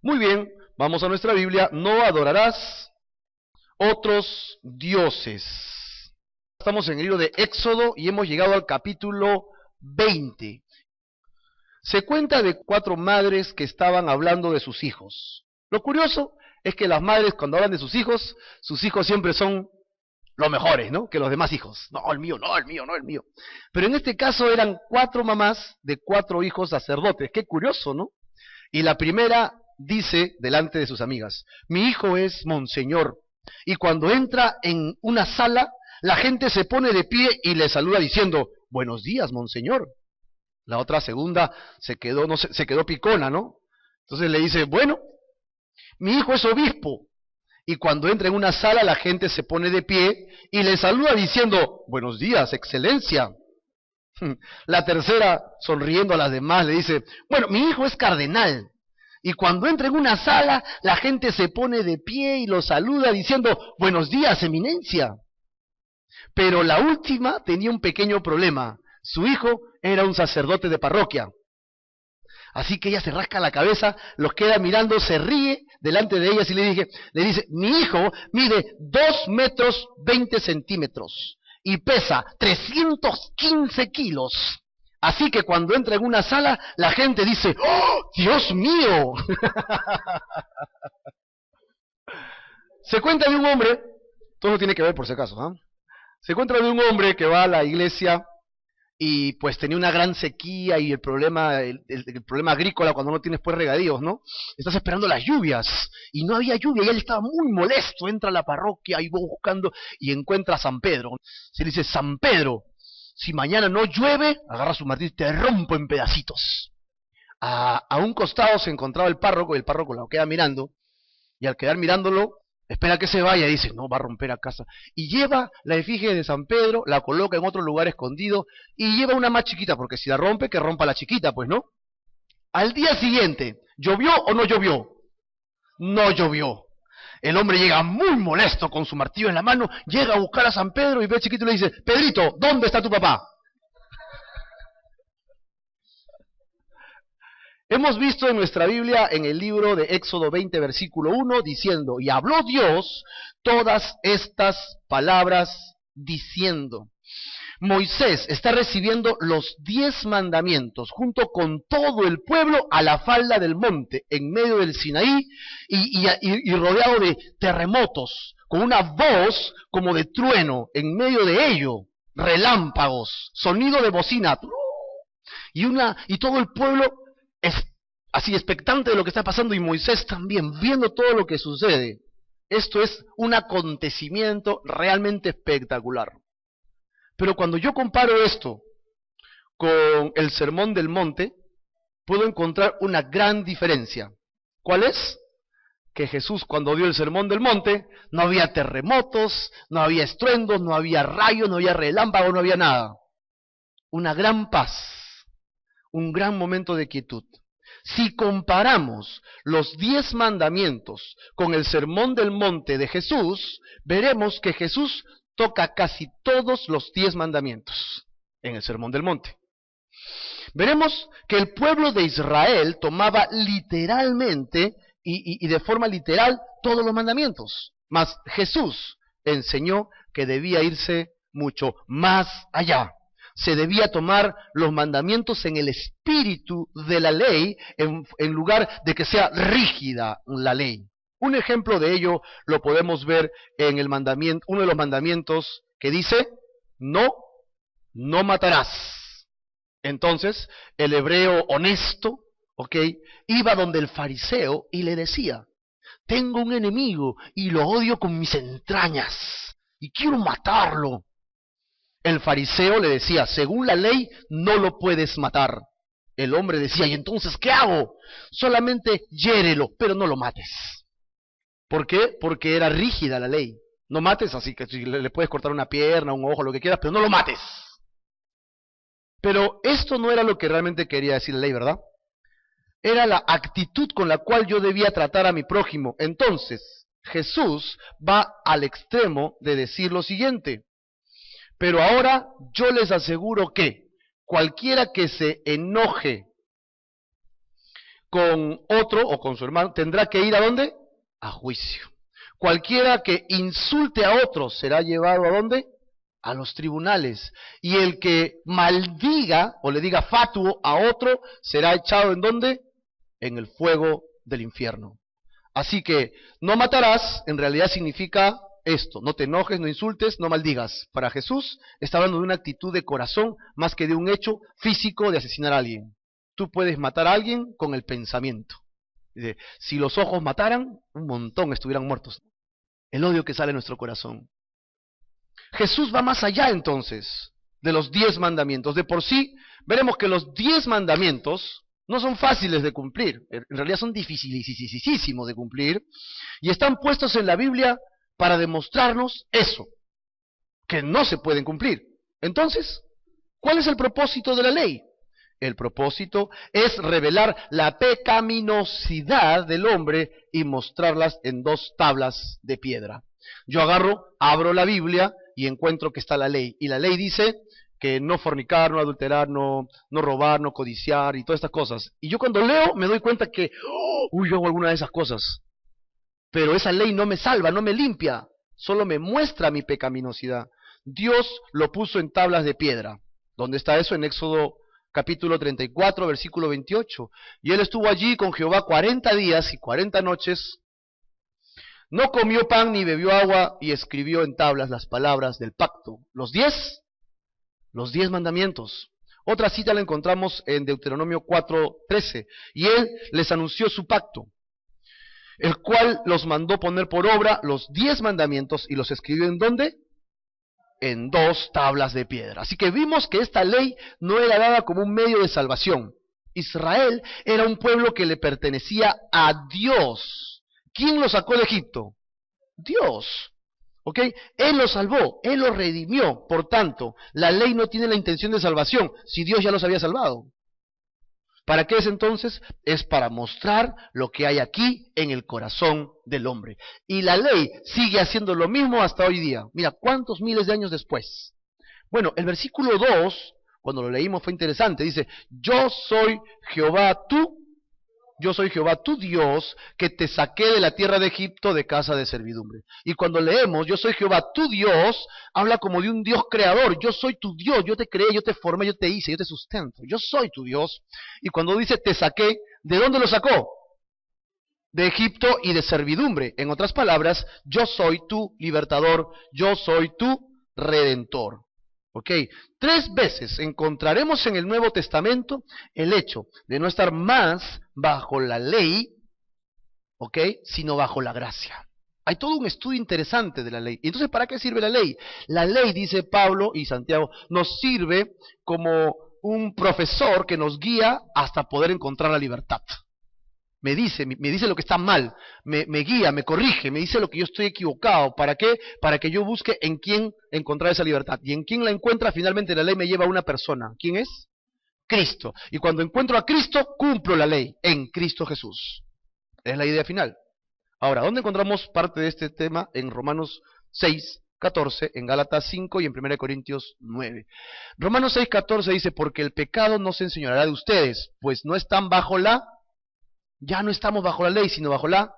Muy bien, vamos a nuestra Biblia. No adorarás otros dioses. Estamos en el libro de Éxodo y hemos llegado al capítulo 20. Se cuenta de 4 madres que estaban hablando de sus hijos. Lo curioso es que las madres, cuando hablan de sus hijos siempre son los mejores, ¿no? Que los demás hijos. No, el mío, no, el mío, no, el mío. Pero en este caso eran 4 mamás de 4 hijos sacerdotes. Qué curioso, ¿no? Y la primera dice delante de sus amigas: mi hijo es monseñor. Y cuando entra en una sala, la gente se pone de pie y le saluda diciendo: buenos días, monseñor. La otra segunda se quedó picona, ¿no? Entonces le dice: bueno, mi hijo es obispo. Y cuando entra en una sala, la gente se pone de pie y le saluda diciendo: buenos días, excelencia. La tercera, sonriendo a las demás, le dice: bueno, mi hijo es cardenal. Y cuando entra en una sala, la gente se pone de pie y lo saluda diciendo: buenos días, eminencia. Pero la última tenía un pequeño problema. Su hijo era un sacerdote de parroquia. Así que ella se rasca la cabeza, los queda mirando, se ríe delante de ellas y le dice: mi hijo mide 2 metros 20 centímetros y pesa 315 kilos. Así que cuando entra en una sala, la gente dice: ¡oh, Dios mío! Se cuenta de un hombre, todo tiene que ver por si acaso, ¿eh? Se cuenta de un hombre que va a la iglesia y pues tenía una gran sequía y el problema agrícola cuando no tienes pues regadíos, ¿no? Estás esperando las lluvias y no había lluvia y él estaba muy molesto. Entra a la parroquia y va buscando y encuentra a San Pedro. Se le dice: San Pedro, si mañana no llueve, agarra su martillo y te rompo en pedacitos. A un costado se encontraba el párroco y el párroco lo queda mirando y al quedar mirándolo espera que se vaya y dice: no, va a romper a casa. Y lleva la efigie de San Pedro, la coloca en otro lugar escondido y lleva una más chiquita, porque si la rompe, que rompa la chiquita, pues, ¿no? Al día siguiente, ¿llovió o no llovió? No llovió. El hombre llega muy molesto con su martillo en la mano, llega a buscar a San Pedro y ve al chiquito y le dice: Pedrito, ¿dónde está tu papá? Hemos visto en nuestra Biblia, en el libro de Éxodo 20, versículo 1, diciendo: y habló Dios todas estas palabras diciendo. Moisés está recibiendo los 10 mandamientos junto con todo el pueblo a la falda del monte, en medio del Sinaí y rodeado de terremotos, con una voz como de trueno, en medio de ello, relámpagos, sonido de bocina, y todo el pueblo es así expectante de lo que está pasando, y Moisés también viendo todo lo que sucede. Esto es un acontecimiento realmente espectacular. Pero cuando yo comparo esto con el Sermón del Monte, puedo encontrar una gran diferencia. ¿Cuál es? Que Jesús, cuando dio el Sermón del Monte, no había terremotos, no había estruendos, no había rayos, no había relámpagos, no había nada. Una gran paz. Un gran momento de quietud. Si comparamos los 10 mandamientos con el Sermón del Monte de Jesús, veremos que Jesús toca casi todos los 10 mandamientos en el Sermón del Monte. Veremos que el pueblo de Israel tomaba literalmente y de forma literal todos los mandamientos, mas Jesús enseñó que debía irse mucho más allá. Se debía tomar los mandamientos en el espíritu de la ley, en lugar de que sea rígida la ley. Un ejemplo de ello lo podemos ver en el mandamiento, uno de los mandamientos que dice: no matarás. Entonces, el hebreo honesto, iba donde el fariseo y le decía: tengo un enemigo y lo odio con mis entrañas y quiero matarlo. El fariseo le decía: según la ley no lo puedes matar. El hombre decía: ¿y entonces qué hago? Solamente hiérelo, pero no lo mates. ¿Por qué? Porque era rígida la ley. No mates, así que si le puedes cortar una pierna, un ojo, lo que quieras, pero no lo mates. Pero esto no era lo que realmente quería decir la ley, ¿verdad? Era la actitud con la cual yo debía tratar a mi prójimo. Entonces, Jesús va al extremo de decir lo siguiente: pero ahora yo les aseguro que cualquiera que se enoje con otro o con su hermano, tendrá que ir ¿a dónde? A juicio. Cualquiera que insulte a otro será llevado ¿a dónde? A los tribunales. Y el que maldiga o le diga fatuo a otro será echado ¿en dónde? En el fuego del infierno. Así que no matarás en realidad significa esto: no te enojes, no insultes, no maldigas. Para Jesús está hablando de una actitud de corazón más que de un hecho físico de asesinar a alguien. Tú puedes matar a alguien con el pensamiento. Dice, si los ojos mataran, un montón estuvieran muertos. El odio que sale de nuestro corazón. Jesús va más allá entonces de los 10 mandamientos. De por sí, veremos que los 10 mandamientos no son fáciles de cumplir. En realidad son dificilísimos de cumplir. Y están puestos en la Biblia para demostrarnos eso, que no se pueden cumplir. Entonces, ¿cuál es el propósito de la ley? El propósito es revelar la pecaminosidad del hombre y mostrarlas en 2 tablas de piedra. Yo abro la Biblia y encuentro que está la ley. Y la ley dice que no fornicar, no adulterar, no robar, no codiciar y todas estas cosas. Y yo cuando leo me doy cuenta que, yo hago alguna de esas cosas. Pero esa ley no me salva, no me limpia, solo me muestra mi pecaminosidad. Dios lo puso en tablas de piedra. ¿Dónde está eso? En Éxodo capítulo 34, versículo 28. Y él estuvo allí con Jehová 40 días y 40 noches. No comió pan ni bebió agua y escribió en tablas las palabras del pacto. Los 10 mandamientos. Otra cita la encontramos en Deuteronomio 4:13. Y él les anunció su pacto, el cual los mandó poner por obra los 10 mandamientos y los escribió ¿en dónde? En 2 tablas de piedra. Así que vimos que esta ley no era dada como un medio de salvación. Israel era un pueblo que le pertenecía a Dios. ¿Quién lo sacó de Egipto? Dios. ¿Ok? Él lo salvó, Él lo redimió. Por tanto, la ley no tiene la intención de salvación, si Dios ya los había salvado. ¿Para qué es entonces? Es para mostrar lo que hay aquí en el corazón del hombre. Y la ley sigue haciendo lo mismo hasta hoy día. Mira, ¿cuántos miles de años después? Bueno, el versículo 2, cuando lo leímos fue interesante. Dice, yo soy Jehová tu Dios, que te saqué de la tierra de Egipto de casa de servidumbre. Y cuando leemos, yo soy Jehová tu Dios, habla como de un Dios creador. Yo soy tu Dios, yo te creé, yo te formé, yo te hice, yo te sustento. Yo soy tu Dios. Y cuando dice te saqué, ¿de dónde lo sacó? De Egipto y de servidumbre. En otras palabras, yo soy tu libertador, yo soy tu redentor. ¿Ok? 3 veces encontraremos en el Nuevo Testamento el hecho de no estar más bajo la ley, ¿ok? Sino bajo la gracia. Hay todo un estudio interesante de la ley. Entonces, ¿para qué sirve la ley? La ley, dice Pablo y Santiago, nos sirve como un profesor que nos guía hasta poder encontrar la libertad. Me dice lo que está mal, me guía, me corrige, me dice lo que yo estoy equivocado. ¿Para qué? Para que yo busque en quién encontrar esa libertad. Y en quién la encuentra, finalmente la ley me lleva a una persona. ¿Quién es? Cristo. Y cuando encuentro a Cristo, cumplo la ley en Cristo Jesús. Es la idea final. Ahora, ¿dónde encontramos parte de este tema? En Romanos 6:14, en Gálatas 5 y en 1 Corintios 9. Romanos 6:14 dice, porque el pecado no se enseñoreará de ustedes, pues no están ya no estamos bajo la ley, sino bajo la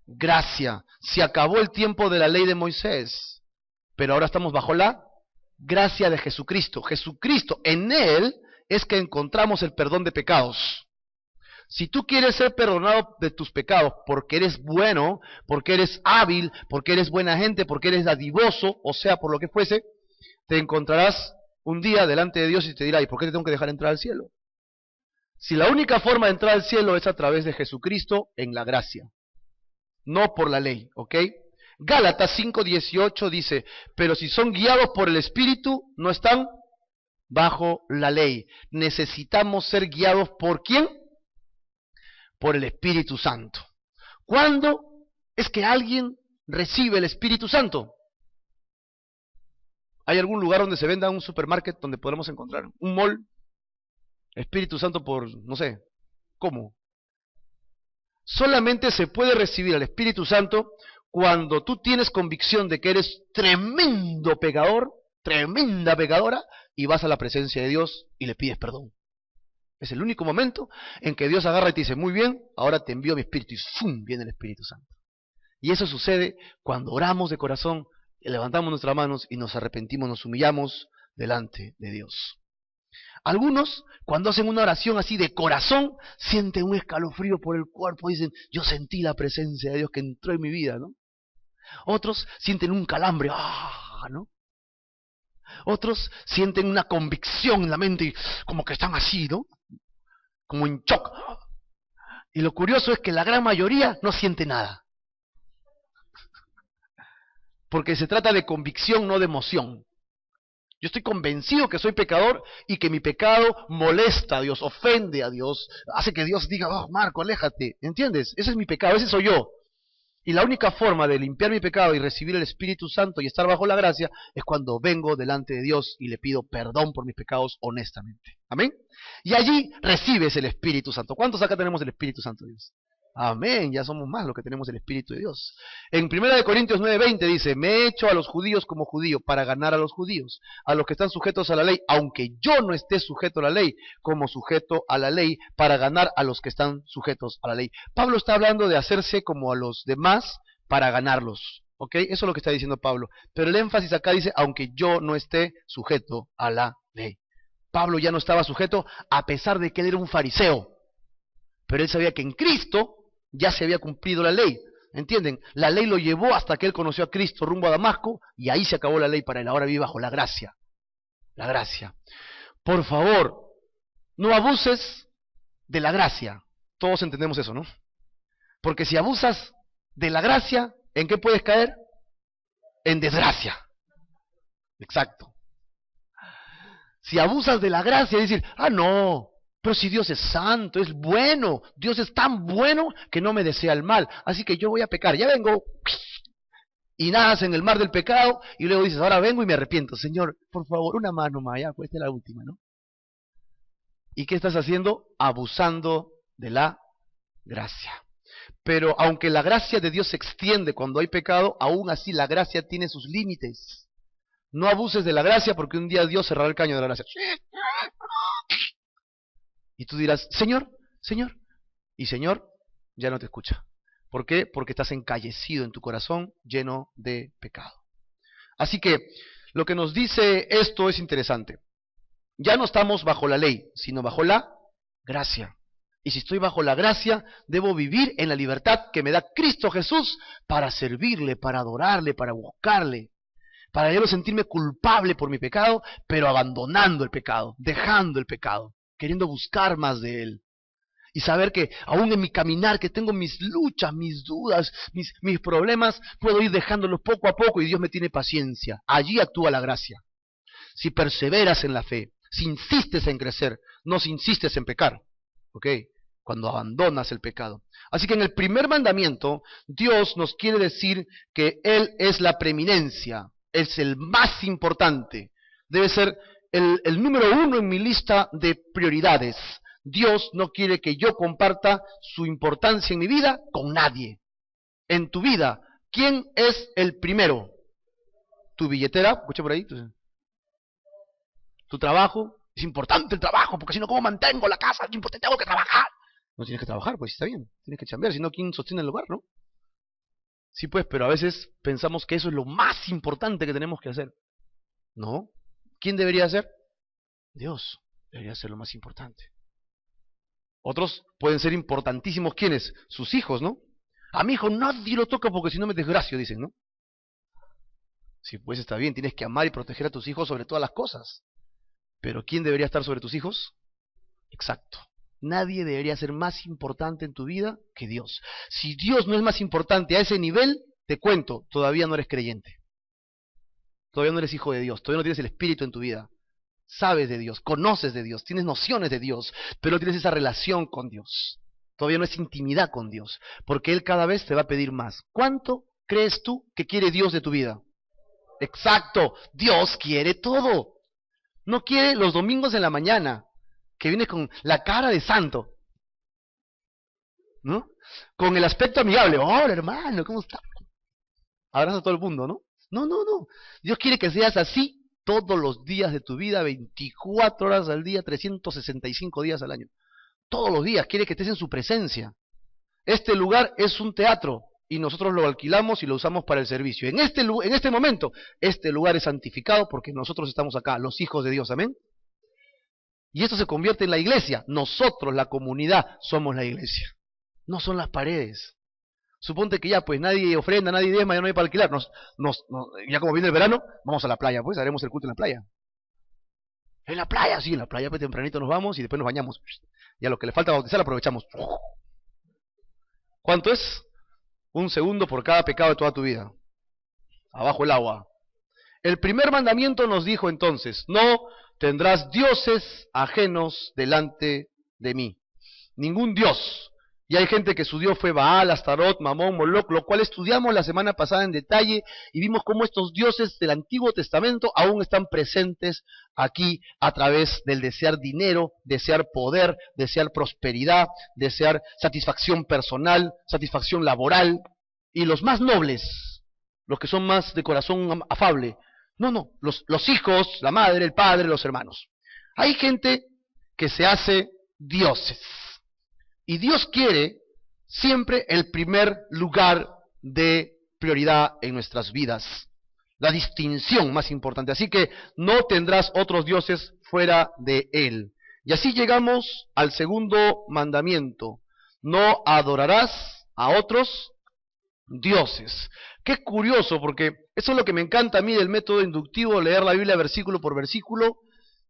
gracia. Se acabó el tiempo de la ley de Moisés, pero ahora estamos bajo la gracia de Jesucristo. Jesucristo, en Él es que encontramos el perdón de pecados. Si tú quieres ser perdonado de tus pecados porque eres bueno, porque eres hábil, porque eres buena gente, porque eres dadivoso, o sea, por lo que fuese, te encontrarás un día delante de Dios y te dirá, ¿y por qué te tengo que dejar entrar al cielo? Si la única forma de entrar al cielo es a través de Jesucristo en la gracia, no por la ley, ¿ok? Gálatas 5:18 dice, pero si son guiados por el Espíritu, no están bajo la ley. Necesitamos ser guiados ¿por quién? Por el Espíritu Santo. ¿Cuándo es que alguien recibe el Espíritu Santo? ¿Hay algún lugar donde se venda un supermarket donde podamos encontrar? ¿Un mall? Espíritu Santo por, no sé, ¿cómo? Solamente se puede recibir al Espíritu Santo cuando tú tienes convicción de que eres tremendo pecador, tremenda pecadora, y vas a la presencia de Dios y le pides perdón. Es el único momento en que Dios agarra y te dice, muy bien, ahora te envío mi Espíritu, y ¡fum!, viene el Espíritu Santo. Y eso sucede cuando oramos de corazón, levantamos nuestras manos y nos arrepentimos, nos humillamos delante de Dios. Algunos, cuando hacen una oración así de corazón, sienten un escalofrío por el cuerpo, dicen, yo sentí la presencia de Dios que entró en mi vida, ¿no? Otros sienten un calambre, ¿no? Otros sienten una convicción en la mente y como que están así, ¿no? Como en shock. Y lo curioso es que la gran mayoría no siente nada. Porque se trata de convicción, no de emoción. Yo estoy convencido que soy pecador y que mi pecado molesta a Dios, ofende a Dios, hace que Dios diga, oh, Marco, aléjate, ¿entiendes? Ese es mi pecado, ese soy yo. Y la única forma de limpiar mi pecado y recibir el Espíritu Santo y estar bajo la gracia es cuando vengo delante de Dios y le pido perdón por mis pecados honestamente. ¿Amén? Y allí recibes el Espíritu Santo. ¿Cuántos acá tenemos el Espíritu Santo de Dios? Amén, ya somos más los que tenemos el Espíritu de Dios. En 1 Corintios 9:20 dice, me he hecho a los judíos como judío para ganar a los judíos, a los que están sujetos a la ley, aunque yo no esté sujeto a la ley, como sujeto a la ley, para ganar a los que están sujetos a la ley. Pablo está hablando de hacerse como a los demás para ganarlos, ¿ok? Eso es lo que está diciendo Pablo. Pero el énfasis acá dice, aunque yo no esté sujeto a la ley. Pablo ya no estaba sujeto a pesar de que él era un fariseo, pero él sabía que en Cristo ya se había cumplido la ley, ¿entienden? La ley lo llevó hasta que él conoció a Cristo rumbo a Damasco y ahí se acabó la ley para él, ahora vive bajo la gracia. La gracia. Por favor, no abuses de la gracia. Todos entendemos eso, ¿no? Porque si abusas de la gracia, ¿en qué puedes caer? En desgracia. Exacto. Si abusas de la gracia, es decir, no, pero si Dios es santo, es bueno, Dios es tan bueno que no me desea el mal, así que yo voy a pecar, ya vengo, y nadas en el mar del pecado, y luego dices, ahora vengo y me arrepiento, Señor, por favor, una mano más, ya, pues esta es la última, ¿no? ¿Y qué estás haciendo? Abusando de la gracia. Pero aunque la gracia de Dios se extiende cuando hay pecado, aún así la gracia tiene sus límites. No abuses de la gracia porque un día Dios cerrará el caño de la gracia. Y tú dirás, Señor, Señor. Y Señor ya no te escucha. ¿Por qué? Porque estás encallecido en tu corazón, lleno de pecado. Así que lo que nos dice esto es interesante. Ya no estamos bajo la ley, sino bajo la gracia. Y si estoy bajo la gracia, debo vivir en la libertad que me da Cristo Jesús para servirle, para adorarle, para buscarle. Para yo no sentirme culpable por mi pecado, pero abandonando el pecado, dejando el pecado, queriendo buscar más de Él. Y saber que aún en mi caminar, que tengo mis luchas, mis dudas, mis problemas, puedo ir dejándolos poco a poco y Dios me tiene paciencia. Allí actúa la gracia. Si perseveras en la fe, si insistes en crecer, no si insistes en pecar. ¿Ok? Cuando abandonas el pecado. Así que en el primer mandamiento, Dios nos quiere decir que Él es la preeminencia. Es el más importante. Debe ser el número 1 en mi lista de prioridades. Dios no quiere que yo comparta su importancia en mi vida con nadie. En tu vida, ¿quién es el primero? ¿Tu billetera? ¿Escuché por ahí? ¿Tu trabajo? Es importante el trabajo, porque si no, ¿cómo mantengo la casa? Es importante, tengo que trabajar. No tienes que trabajar, pues está bien. Tienes que chambear, si no, ¿quién sostiene el hogar, no? Sí, pues, pero a veces pensamos que eso es lo más importante que tenemos que hacer. ¿No? ¿Quién debería hacer? Dios debería ser lo más importante. Otros pueden ser importantísimos, ¿quiénes? Sus hijos, ¿no? A mi hijo nadie lo toca porque si no me desgracio, dicen, ¿no? Sí, pues está bien, tienes que amar y proteger a tus hijos sobre todas las cosas. Pero ¿quién debería estar sobre tus hijos? Exacto. Nadie debería ser más importante en tu vida que Dios. Si Dios no es más importante a ese nivel, te cuento, todavía no eres creyente. Todavía no eres hijo de Dios, todavía no tienes el Espíritu en tu vida. Sabes de Dios, conoces de Dios, tienes nociones de Dios, pero no tienes esa relación con Dios. Todavía no es intimidad con Dios, porque Él cada vez te va a pedir más. ¿Cuánto crees tú que quiere Dios de tu vida? Exacto, Dios quiere todo. No quiere los domingos en la mañana, que viene con la cara de santo, ¿no? Con el aspecto amigable. Hola, hermano, ¿cómo estás? Abraza a todo el mundo, ¿no? No. Dios quiere que seas así, todos los días de tu vida, 24 horas al día, 365 días al año. Todos los días quiere que estés en su presencia. Este lugar es un teatro y nosotros lo alquilamos y lo usamos para el servicio. En este momento, este lugar es santificado porque nosotros estamos acá, los hijos de Dios, amén. Y esto se convierte en la iglesia. Nosotros, la comunidad, somos la iglesia. No son las paredes. Suponte que ya, pues nadie ofrenda, nadie diezma, ya no hay para alquilar. Ya como viene el verano, vamos a la playa, pues haremos el culto en la playa. En la playa, sí, en la playa, pues tempranito nos vamos y después nos bañamos. Y a lo que le falta bautizar aprovechamos. ¿Cuánto es? 1 segundo por cada pecado de toda tu vida. Abajo el agua. El primer mandamiento nos dijo entonces, no tendrás dioses ajenos delante de mí. Ningún dios. Y hay gente que su dios fue Baal, Astarot, Mamón, Moloch, lo cual estudiamos la semana pasada en detalle y vimos cómo estos dioses del Antiguo Testamento aún están presentes aquí a través del desear dinero, desear poder, desear prosperidad, desear satisfacción personal, satisfacción laboral, y los más nobles, los que son más de corazón afable, los hijos, la madre, el padre, los hermanos. Hay gente que se hace dioses. Y Dios quiere siempre el primer lugar de prioridad en nuestras vidas. La distinción más importante. Así que no tendrás otros dioses fuera de Él. Y así llegamos al segundo mandamiento. No adorarás a otros dioses. Qué curioso, porque eso es lo que me encanta a mí del método inductivo, leer la Biblia versículo por versículo.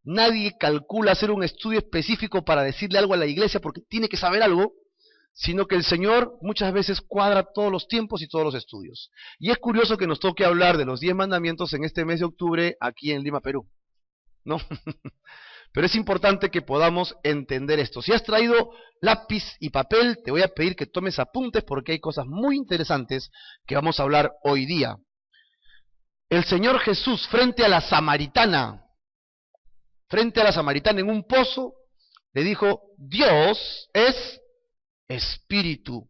Nadie calcula hacer un estudio específico para decirle algo a la iglesia porque tiene que saber algo, sino que el Señor muchas veces cuadra todos los tiempos y todos los estudios. Y es curioso que nos toque hablar de los 10 mandamientos en este mes de octubre aquí en Lima, Perú, ¿no? Pero es importante que podamos entender esto. Si has traído lápiz y papel, te voy a pedir que tomes apuntes porque hay cosas muy interesantes que vamos a hablar hoy día. El Señor Jesús frente a la samaritana en un pozo, le dijo, Dios es espíritu,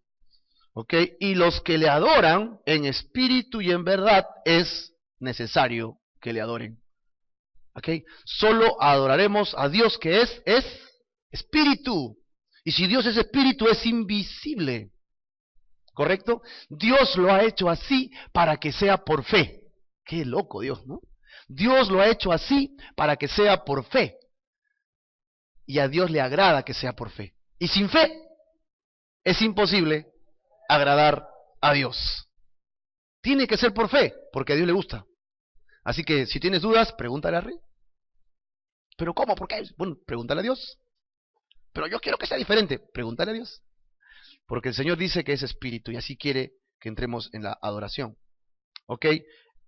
¿ok? Y los que le adoran en espíritu y en verdad es necesario que le adoren, ¿ok? Solo adoraremos a Dios que es espíritu, y si Dios es espíritu es invisible, ¿correcto? Dios lo ha hecho así para que sea por fe. Qué loco Dios, ¿no? Dios lo ha hecho así para que sea por fe. Y a Dios le agrada que sea por fe. Y sin fe es imposible agradar a Dios. Tiene que ser por fe, porque a Dios le gusta. Así que si tienes dudas, pregúntale al rey. ¿Pero cómo? ¿Por qué? Bueno, pregúntale a Dios. Pero yo quiero que sea diferente. Pregúntale a Dios. Porque el Señor dice que es espíritu y así quiere que entremos en la adoración. ¿Ok?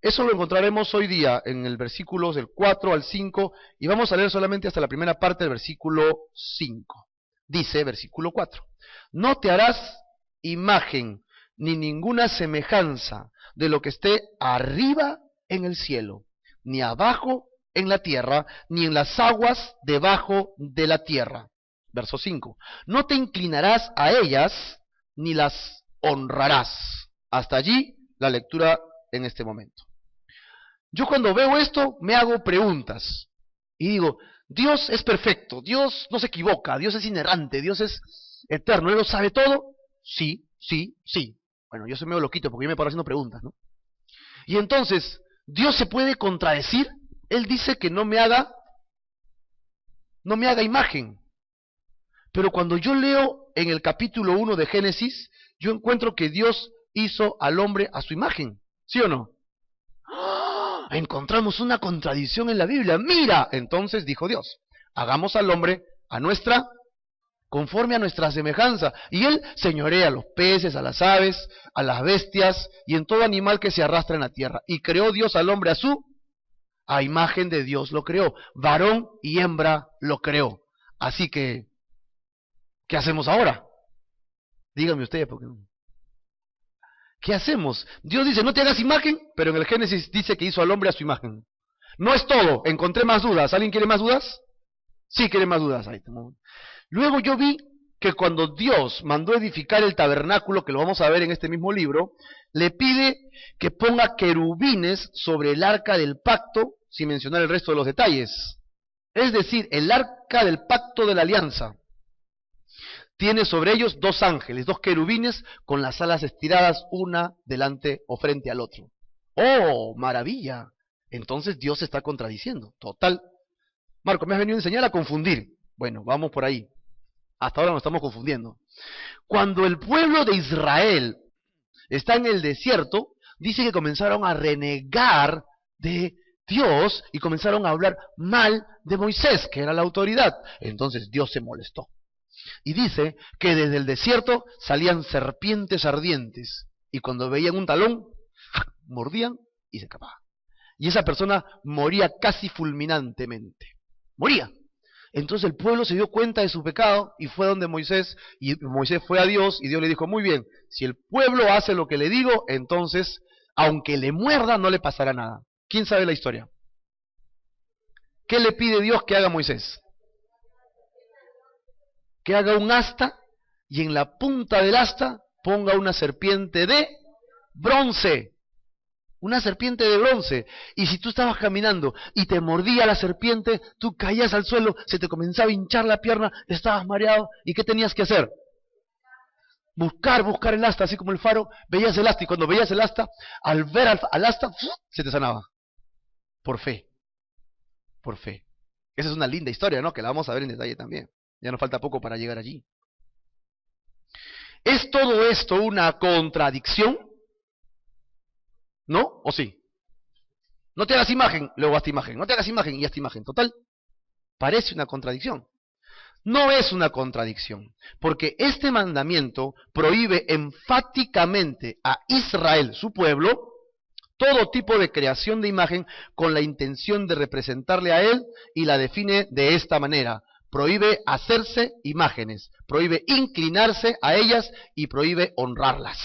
Eso lo encontraremos hoy día en el versículos del 4 al 5 y vamos a leer solamente hasta la primera parte del versículo 5. Dice, versículo 4, no te harás imagen ni ninguna semejanza de lo que esté arriba en el cielo, ni abajo en la tierra, ni en las aguas debajo de la tierra. Verso 5, no te inclinarás a ellas ni las honrarás. Hasta allí la lectura en este momento. Yo cuando veo esto me hago preguntas y digo, Dios es perfecto, Dios no se equivoca, Dios es inerrante, Dios es eterno, ¿Él lo sabe todo? Sí, sí, sí. Bueno, yo soy medio loquito porque yo me paro haciendo preguntas, ¿no? Y entonces, ¿Dios se puede contradecir? Él dice que no me haga imagen. Pero cuando yo leo en el capítulo 1 de Génesis, yo encuentro que Dios hizo al hombre a su imagen, ¿sí o no? Encontramos una contradicción en la Biblia. Mira, entonces dijo Dios, hagamos al hombre conforme a nuestra semejanza. Y él señorea a los peces, a las aves, a las bestias y en todo animal que se arrastra en la tierra. Y creó Dios al hombre a imagen de Dios lo creó. Varón y hembra lo creó. Así que, ¿qué hacemos ahora? Díganme ustedes, porque no. ¿Qué hacemos? Dios dice, no te hagas imagen, pero en el Génesis dice que hizo al hombre a su imagen. No es todo, encontré más dudas. ¿Alguien quiere más dudas? Sí, quiere más dudas. Ahí estamos. Luego yo vi que cuando Dios mandó edificar el tabernáculo, que lo vamos a ver en este mismo libro, le pide que ponga querubines sobre el arca del pacto, sin mencionar el resto de los detalles. Es decir, el arca del pacto de la alianza tiene sobre ellos 2 ángeles, 2 querubines con las alas estiradas, una delante o frente al otro. ¡Oh, maravilla! Entonces Dios se está contradiciendo. Total. Marco, me has venido a enseñar a confundir. Bueno, vamos por ahí. Hasta ahora nos estamos confundiendo. Cuando el pueblo de Israel está en el desierto, dice que comenzaron a renegar de Dios y comenzaron a hablar mal de Moisés, que era la autoridad. Entonces Dios se molestó. Y dice que desde el desierto salían serpientes ardientes. Y cuando veían un talón, mordían y se escapaban. Y esa persona moría casi fulminantemente. Moría. Entonces el pueblo se dio cuenta de su pecado y fue donde Moisés, y Moisés fue a Dios y Dios le dijo, muy bien, si el pueblo hace lo que le digo, entonces, aunque le muerda, no le pasará nada. ¿Quién sabe la historia? ¿Qué le pide Dios que haga Moisés? Que haga un asta y en la punta del asta ponga una serpiente de bronce. Una serpiente de bronce. Y si tú estabas caminando y te mordía la serpiente, tú caías al suelo, se te comenzaba a hinchar la pierna, estabas mareado. ¿Y qué tenías que hacer? Buscar el asta, así como el faro. Veías el asta y cuando veías el asta, al ver al asta, se te sanaba. Por fe. Por fe. Esa es una linda historia, ¿no? Que la vamos a ver en detalle también. Ya nos falta poco para llegar allí. ¿Es todo esto una contradicción? ¿No? ¿O sí? No te hagas imagen, luego haz imagen. No te hagas imagen y haz imagen. Total, parece una contradicción. No es una contradicción, porque este mandamiento prohíbe enfáticamente a Israel, su pueblo, todo tipo de creación de imagen con la intención de representarle a él y la define de esta manera. Prohíbe hacerse imágenes, prohíbe inclinarse a ellas y prohíbe honrarlas.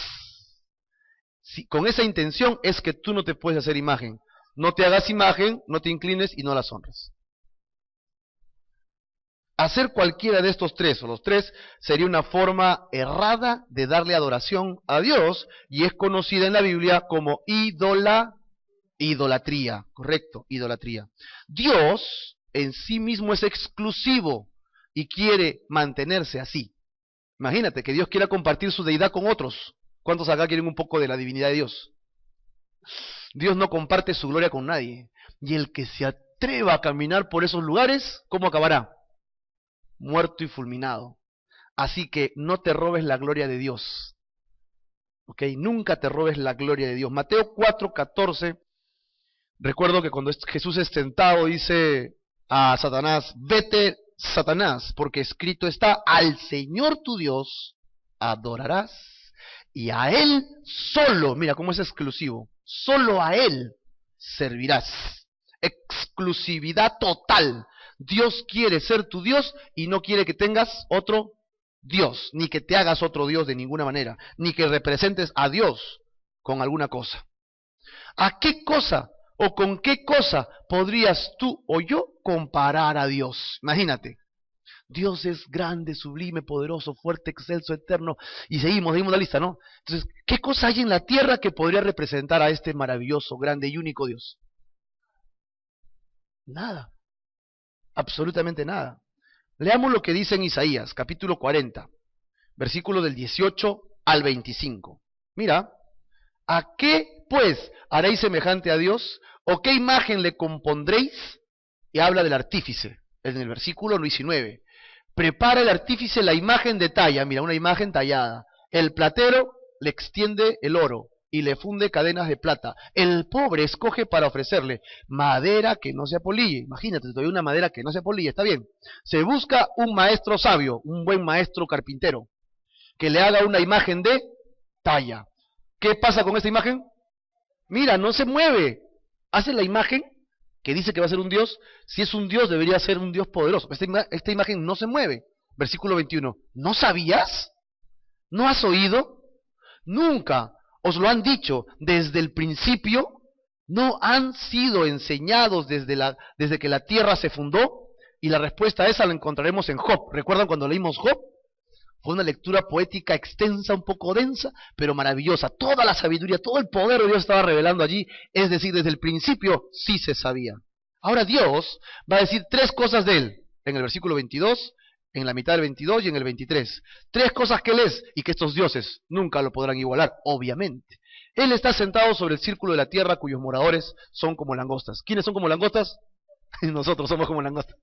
Si, con esa intención es que tú no te puedes hacer imagen. No te hagas imagen, no te inclines y no las honres. Hacer cualquiera de estos 3 o los 3 sería una forma errada de darle adoración a Dios y es conocida en la Biblia como idolatría. Correcto, idolatría. Dios en sí mismo es exclusivo y quiere mantenerse así. Imagínate que Dios quiera compartir su deidad con otros. ¿Cuántos acá quieren un poco de la divinidad de Dios? Dios no comparte su gloria con nadie. Y el que se atreva a caminar por esos lugares, ¿cómo acabará? Muerto y fulminado. Así que no te robes la gloria de Dios. ¿Ok? Nunca te robes la gloria de Dios. Mateo 4:14. Recuerdo que cuando Jesús es tentado dice a Satanás, vete Satanás, porque escrito está, al Señor tu Dios adorarás y a Él solo, mira cómo es exclusivo, solo a Él servirás. Exclusividad total. Dios quiere ser tu Dios y no quiere que tengas otro Dios, ni que te hagas otro Dios de ninguna manera, ni que representes a Dios con alguna cosa. ¿A qué cosa o con qué cosa podrías tú o yo comparar a Dios? Imagínate. Dios es grande, sublime, poderoso, fuerte, excelso, eterno. Y seguimos la lista, ¿no? Entonces, ¿qué cosa hay en la tierra que podría representar a este maravilloso, grande y único Dios? Nada. Absolutamente nada. Leamos lo que dice en Isaías, capítulo 40, versículo del 18 al 25. Mira, ¿a qué pues haréis semejante a Dios? ¿O qué imagen le compondréis? Y habla del artífice, en el versículo 19. Prepara el artífice la imagen de talla, mira, una imagen tallada. El platero le extiende el oro y le funde cadenas de plata. El pobre escoge para ofrecerle madera que no se apolille. Imagínate, te doy una madera que no se apolille, está bien. Se busca un maestro sabio, un buen maestro carpintero, que le haga una imagen de talla. ¿Qué pasa con esta imagen? Mira, no se mueve. Hace la imagen que dice que va a ser un Dios. Si es un Dios, debería ser un Dios poderoso. Esta imagen no se mueve. Versículo 21. ¿No sabías? ¿No has oído? Nunca os lo han dicho desde el principio. ¿No han sido enseñados desde que la tierra se fundó? Y la respuesta a esa la encontraremos en Job. ¿Recuerdan cuando leímos Job? Fue una lectura poética extensa, un poco densa, pero maravillosa. Toda la sabiduría, todo el poder de Dios estaba revelando allí. Es decir, desde el principio sí se sabía. Ahora Dios va a decir 3 cosas de Él. En el versículo 22, en la mitad del 22 y en el 23. 3 cosas que Él es y que estos dioses nunca lo podrán igualar, obviamente. Él está sentado sobre el círculo de la tierra cuyos moradores son como langostas. ¿Quiénes son como langostas? Nosotros somos como langostas.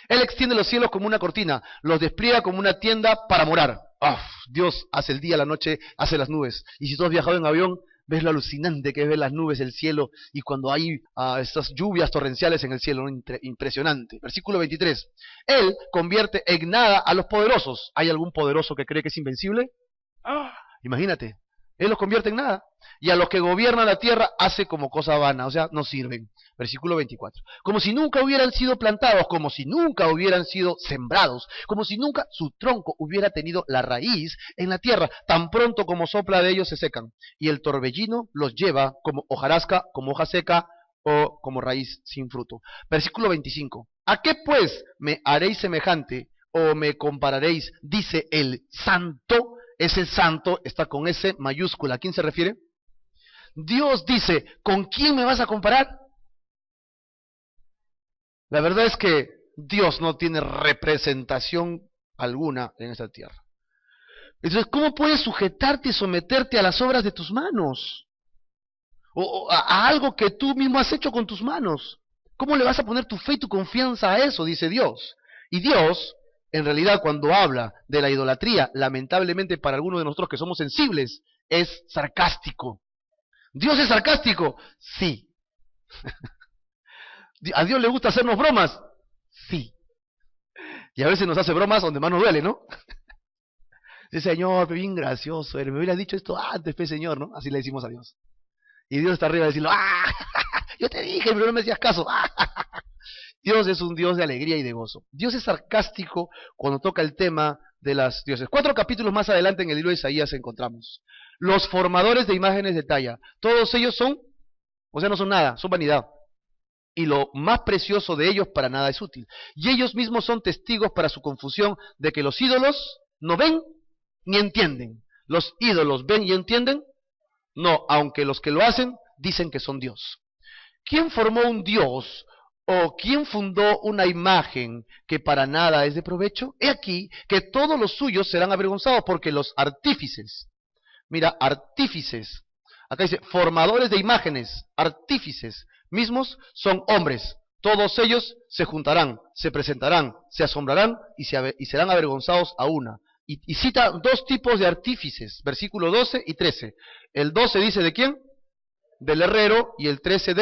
Él extiende los cielos como una cortina, los despliega como una tienda para morar. ¡Oh! Dios hace el día, la noche, hace las nubes. Y si tú has viajado en avión, ves lo alucinante que es ver las nubes, el cielo, y cuando hay estas lluvias torrenciales en el cielo, ¿no? Impresionante. Versículo 23. Él convierte en nada a los poderosos. ¿Hay algún poderoso que cree que es invencible? Imagínate. Él los convierte en nada. Y a los que gobiernan la tierra hace como cosa vana, o sea, no sirven. Versículo 24. Como si nunca hubieran sido plantados, como si nunca hubieran sido sembrados, como si nunca su tronco hubiera tenido la raíz en la tierra. Tan pronto como sopla de ellos se secan. Y el torbellino los lleva como hojarasca, como hoja seca o como raíz sin fruto. Versículo 25. ¿A qué pues me haréis semejante o me compararéis? Dice el santo. Ese santo está con S mayúscula. ¿A quién se refiere? Dios dice, ¿con quién me vas a comparar? La verdad es que Dios no tiene representación alguna en esta tierra. Entonces, ¿cómo puedes sujetarte y someterte a las obras de tus manos? O a algo que tú mismo has hecho con tus manos. ¿Cómo le vas a poner tu fe y tu confianza a eso? Dice Dios. Y Dios, en realidad, cuando habla de la idolatría, lamentablemente para algunos de nosotros que somos sensibles, es sarcástico. ¿Dios es sarcástico? Sí. ¿A Dios le gusta hacernos bromas? Sí. Y a veces nos hace bromas donde más nos duele, ¿no? Dice, Señor, bien gracioso, me hubieras dicho esto antes, Señor, ¿no? Así le decimos a Dios. Y Dios está arriba diciendo, yo te dije, pero no me hacías caso. Dios es un Dios de alegría y de gozo. Dios es sarcástico cuando toca el tema de las dioses. 4 capítulos más adelante en el libro de Isaías encontramos. Los formadores de imágenes de talla. Todos ellos son, o sea, no son nada, son vanidad. Y lo más precioso de ellos para nada es útil. Y ellos mismos son testigos para su confusión de que los ídolos no ven ni entienden. ¿Los ídolos ven y entienden? No, aunque los que lo hacen dicen que son Dios. ¿Quién formó un Dios o quién fundó una imagen que para nada es de provecho? He aquí que todos los suyos serán avergonzados porque los artífices, mira, artífices, acá dice formadores de imágenes, artífices, mismos son hombres. Todos ellos se juntarán, se presentarán, se asombrarán y serán avergonzados a una. Y cita 2 tipos de artífices, versículo 12 y 13. El 12 dice ¿de quién? Del herrero, y el 13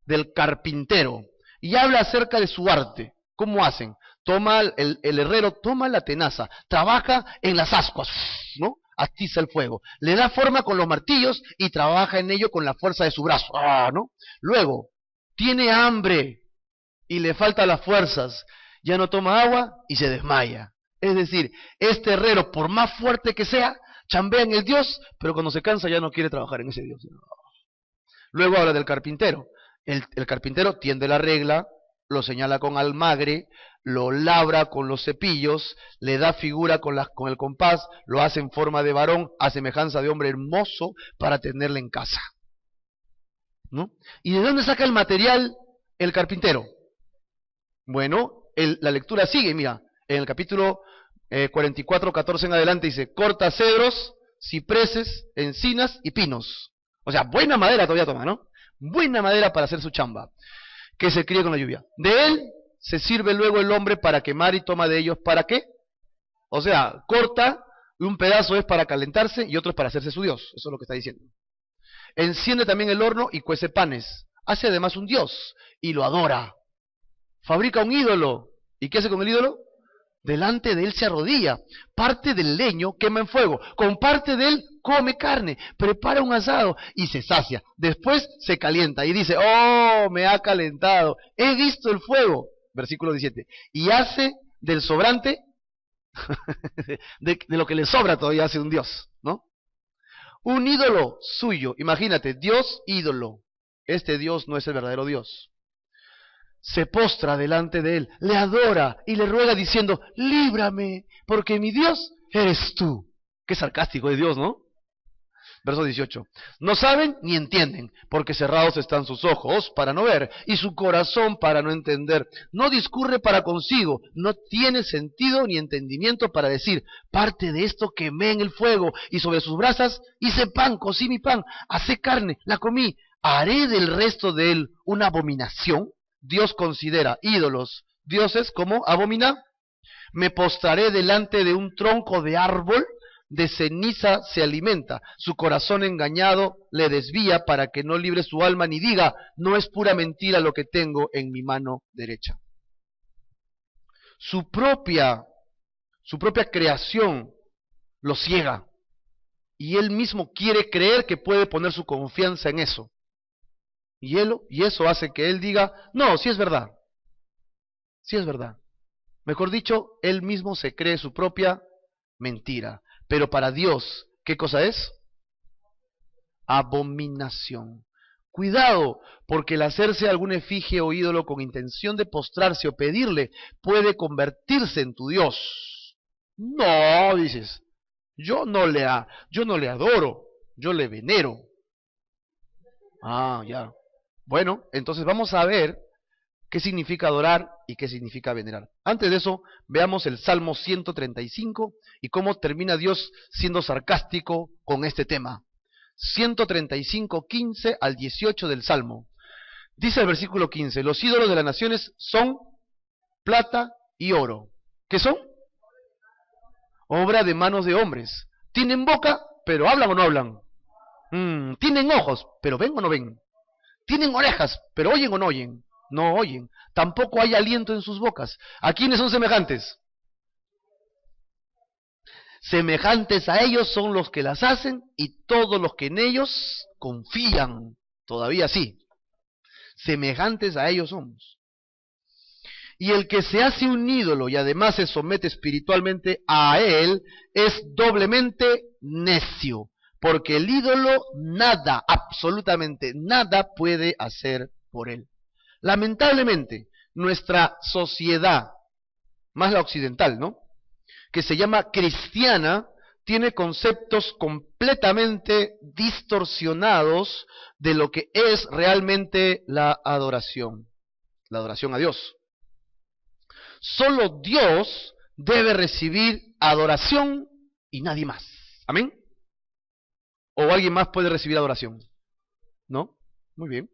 del carpintero. Y habla acerca de su arte. ¿Cómo hacen? Toma el herrero toma la tenaza, trabaja en las ascuas, ¿no? Atiza el fuego, le da forma con los martillos y trabaja en ello con la fuerza de su brazo, ¿no? Luego, tiene hambre y le faltan las fuerzas, ya no toma agua y se desmaya. Es decir, este herrero, por más fuerte que sea, chambea en el Dios, pero cuando se cansa ya no quiere trabajar en ese Dios. Luego habla del carpintero. El carpintero tiende la regla, lo señala con almagre, lo labra con los cepillos, le da figura con el compás, lo hace en forma de varón, a semejanza de hombre hermoso, para tenerle en casa, ¿no? ¿Y de dónde saca el material el carpintero? Bueno, la lectura sigue, mira, en el capítulo 44, 14 en adelante dice, corta cedros, cipreses, encinas y pinos. O sea, buena madera todavía toma, ¿no? Buena madera para hacer su chamba, que se críe con la lluvia. De él se sirve luego el hombre para quemar y toma de ellos, ¿para qué? O sea, corta, y un pedazo es para calentarse y otro es para hacerse su Dios. Eso es lo que está diciendo. Enciende también el horno y cuece panes. Hace además un Dios y lo adora. Fabrica un ídolo. ¿Y qué hace con el ídolo? Delante de él se arrodilla, parte del leño quema en fuego, con parte de él come carne, prepara un asado y se sacia. Después se calienta y dice, oh, me ha calentado, he visto el fuego. Versículo 17. Y hace del sobrante, de lo que le sobra todavía hace un Dios, ¿no? Un ídolo suyo, imagínate, Dios ídolo. Este Dios no es el verdadero Dios. se postra delante de él, le adora y le ruega diciendo, líbrame, porque mi Dios eres tú. Qué sarcástico es Dios, ¿no? Verso 18. No saben ni entienden, porque cerrados están sus ojos para no ver, y su corazón para no entender. No discurre para consigo, no tiene sentido ni entendimiento para decir, parte de esto quemé en el fuego, y sobre sus brasas hice pan, cocí mi pan, asé carne, la comí. ¿Haré del resto de él una abominación? Dios considera ídolos, dioses como abomina. Me postraré delante de un tronco de árbol, de ceniza se alimenta, su corazón engañado le desvía para que no libre su alma ni diga, no es pura mentira lo que tengo en mi mano derecha. Su propia creación lo ciega y él mismo quiere creer que puede poner su confianza en eso. Y eso hace que él diga, no, sí es verdad, sí es verdad. Mejor dicho, él mismo se cree su propia mentira. Pero para Dios, ¿qué cosa es? Abominación. Cuidado, porque el hacerse algún efigie o ídolo con intención de postrarse o pedirle puede convertirse en tu Dios. No, dices, yo no le adoro, yo le venero. Ah, ya. Bueno, entonces vamos a ver qué significa adorar y qué significa venerar. Antes de eso, veamos el Salmo 135 y cómo termina Dios siendo sarcástico con este tema. 135, 15 al 18 del Salmo. Dice el versículo 15, los ídolos de las naciones son plata y oro. ¿Qué son? Obra de manos de hombres. ¿Tienen boca, pero hablan o no hablan? ¿Tienen ojos, pero ven o no ven? ¿Tienen orejas, pero oyen o no oyen? No oyen, tampoco hay aliento en sus bocas. ¿A quiénes son semejantes? Semejantes a ellos son los que las hacen y todos los que en ellos confían. Todavía sí. Semejantes a ellos somos. Y el que se hace un ídolo y además se somete espiritualmente a él es doblemente necio, porque el ídolo nada, absolutamente nada puede hacer por él. Lamentablemente, nuestra sociedad, más la occidental, ¿no?, que se llama cristiana, tiene conceptos completamente distorsionados de lo que es realmente la adoración a Dios. Solo Dios debe recibir adoración y nadie más. ¿Amén? ¿O alguien más puede recibir adoración? ¿No? Muy bien.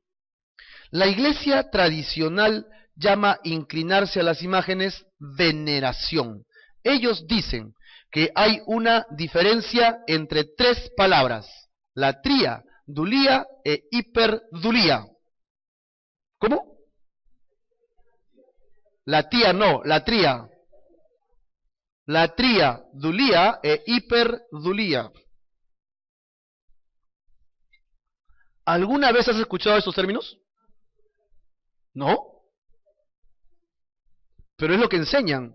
La iglesia tradicional llama inclinarse a las imágenes veneración. Ellos dicen que hay una diferencia entre tres palabras, latría, dulía e hiperdulía. ¿Cómo? Latría, no, latría. Latría, dulía e hiperdulía. ¿Alguna vez has escuchado estos términos? ¿No? Pero es lo que enseñan.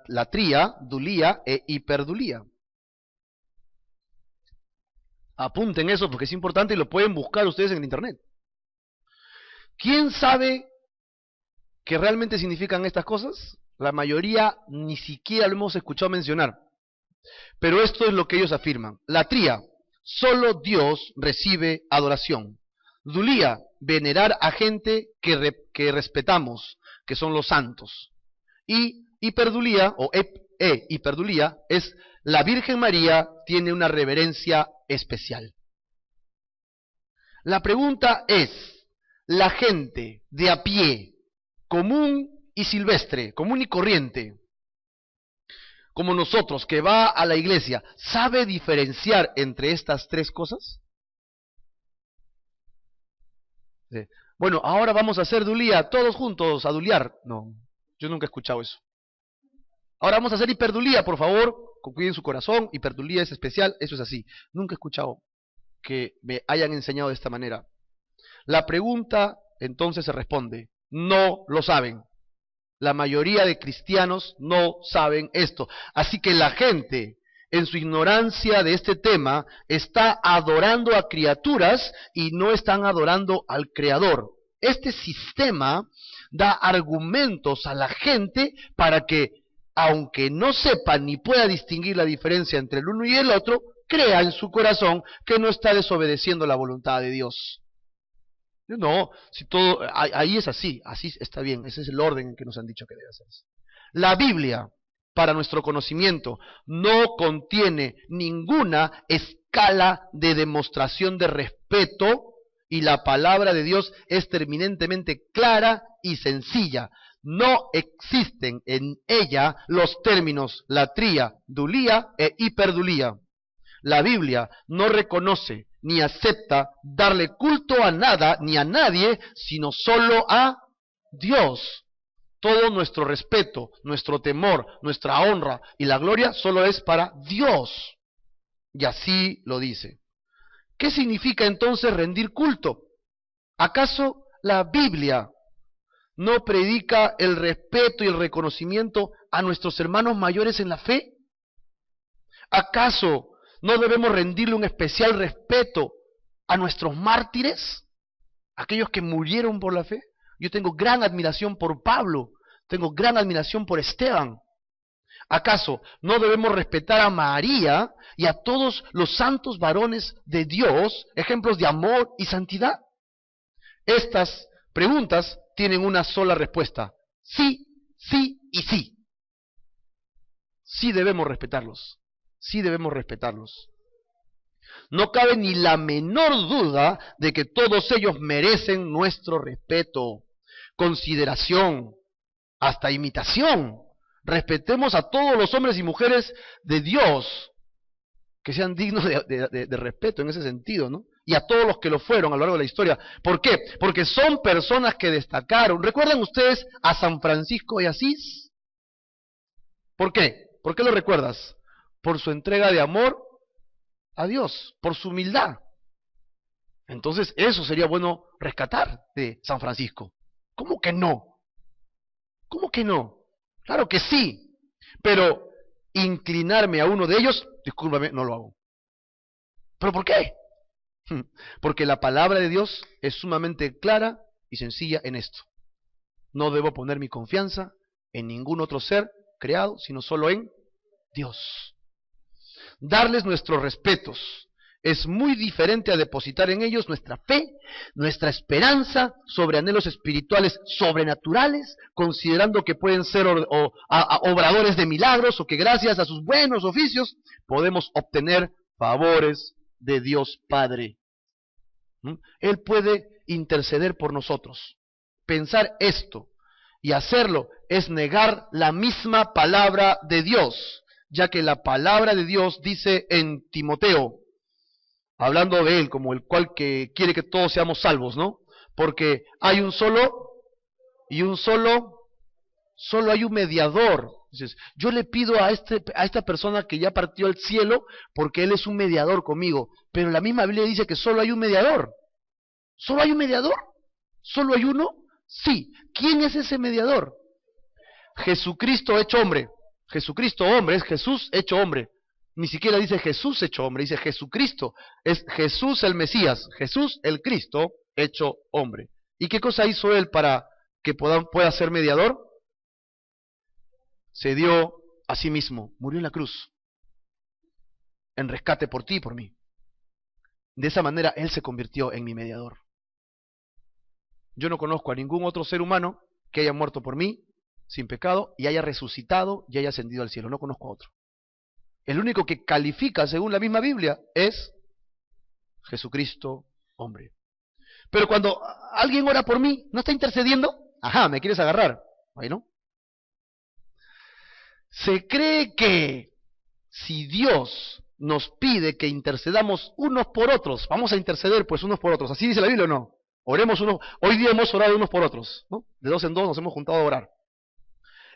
Latría, dulía e hiperdulía. Apunten eso porque es importante y lo pueden buscar ustedes en internet. ¿Quién sabe qué realmente significan estas cosas? La mayoría ni siquiera lo hemos escuchado mencionar. Pero esto es lo que ellos afirman. Latría, solo Dios recibe adoración. Dulía, venerar a gente que respetamos, que son los santos. Y hiperdulía, o hiperdulía, es la Virgen María tiene una reverencia especial. La pregunta es, la gente de a pie, común y silvestre, común y corriente, como nosotros, que va a la iglesia, ¿sabe diferenciar entre estas tres cosas? Sí. Bueno, ahora vamos a hacer dulía, todos juntos a duliar. No, yo nunca he escuchado eso. Ahora vamos a hacer hiperdulía, por favor, cuiden su corazón, hiperdulía es especial, eso es así. Nunca he escuchado que me hayan enseñado de esta manera. La pregunta entonces se responde, no lo saben. La mayoría de cristianos no saben esto. Así que la gente, en su ignorancia de este tema, está adorando a criaturas y no están adorando al Creador. este sistema da argumentos a la gente para que, aunque no sepa ni pueda distinguir la diferencia entre el uno y el otro, crea en su corazón que no está desobedeciendo la voluntad de Dios. No, si todo, ahí es así está bien, ese es el orden en que nos han dicho que debe hacerse. La Biblia, para nuestro conocimiento, no contiene ninguna escala de demostración de respeto, y la palabra de Dios es terminantemente clara y sencilla. No existen en ella los términos latría, dulía e hiperdulía. La Biblia no reconoce ni acepta darle culto a nada ni a nadie, sino solo a Dios. Todo nuestro respeto, nuestro temor, nuestra honra y la gloria solo es para Dios. Y así lo dice. ¿Qué significa entonces rendir culto? ¿Acaso la Biblia no predica el respeto y el reconocimiento a nuestros hermanos mayores en la fe? ¿Acaso no debemos rendirle un especial respeto a nuestros mártires? Aquellos que murieron por la fe. Yo tengo gran admiración por Pablo, tengo gran admiración por Esteban. ¿Acaso no debemos respetar a María y a todos los santos varones de Dios, ejemplos de amor y santidad? Estas preguntas tienen una sola respuesta: sí, sí y sí. Sí debemos respetarlos, sí debemos respetarlos. No cabe ni la menor duda de que todos ellos merecen nuestro respeto, consideración, hasta imitación. Respetemos a todos los hombres y mujeres de Dios, que sean dignos de respeto en ese sentido, ¿no? Y a todos los que lo fueron a lo largo de la historia. ¿Por qué? Porque son personas que destacaron. ¿Recuerdan ustedes a San Francisco de Asís? ¿Por qué? ¿Por qué lo recuerdas? Por su entrega de amor a Dios, por su humildad. Entonces eso sería bueno rescatar de San Francisco. ¿Cómo que no? ¿Cómo que no? Claro que sí, pero inclinarme a uno de ellos, discúlpame, no lo hago. ¿Pero por qué? Porque la palabra de Dios es sumamente clara y sencilla en esto. No debo poner mi confianza en ningún otro ser creado, sino solo en Dios. Darles nuestros respetos es muy diferente a depositar en ellos nuestra fe, nuestra esperanza sobre anhelos espirituales sobrenaturales, considerando que pueden ser obradores de milagros o que gracias a sus buenos oficios podemos obtener favores de Dios Padre. Él puede interceder por nosotros. Pensar esto y hacerlo es negar la misma palabra de Dios, ya que la palabra de Dios dice en Timoteo, hablando de él como el cual que quiere que todos seamos salvos, ¿no? Porque hay un solo y solo hay un mediador. Dices, yo le pido a esta persona que ya partió al cielo porque él es un mediador conmigo, pero la misma Biblia dice que solo hay un mediador. ¿Solo hay un mediador? ¿Solo hay uno? Sí. ¿Quién es ese mediador? Jesucristo hecho hombre. Jesucristo hombre es Jesús hecho hombre. Ni siquiera dice Jesús hecho hombre, dice Jesucristo. Es Jesús el Mesías, Jesús el Cristo hecho hombre. ¿Y qué cosa hizo él para que pueda ser mediador? Se dio a sí mismo, murió en la cruz, en rescate por ti y por mí. De esa manera él se convirtió en mi mediador. Yo no conozco a ningún otro ser humano que haya muerto por mí, sin pecado, y haya resucitado y haya ascendido al cielo. No conozco a otro. El único que califica según la misma Biblia es Jesucristo, hombre. Pero cuando alguien ora por mí, ¿no está intercediendo? Ajá, ¿me quieres agarrar? Ahí no. Se cree que si Dios nos pide que intercedamos unos por otros, vamos a interceder pues unos por otros. ¿Así dice la Biblia o no? Oremos unos. Hoy día hemos orado unos por otros, ¿no? De dos en dos nos hemos juntado a orar.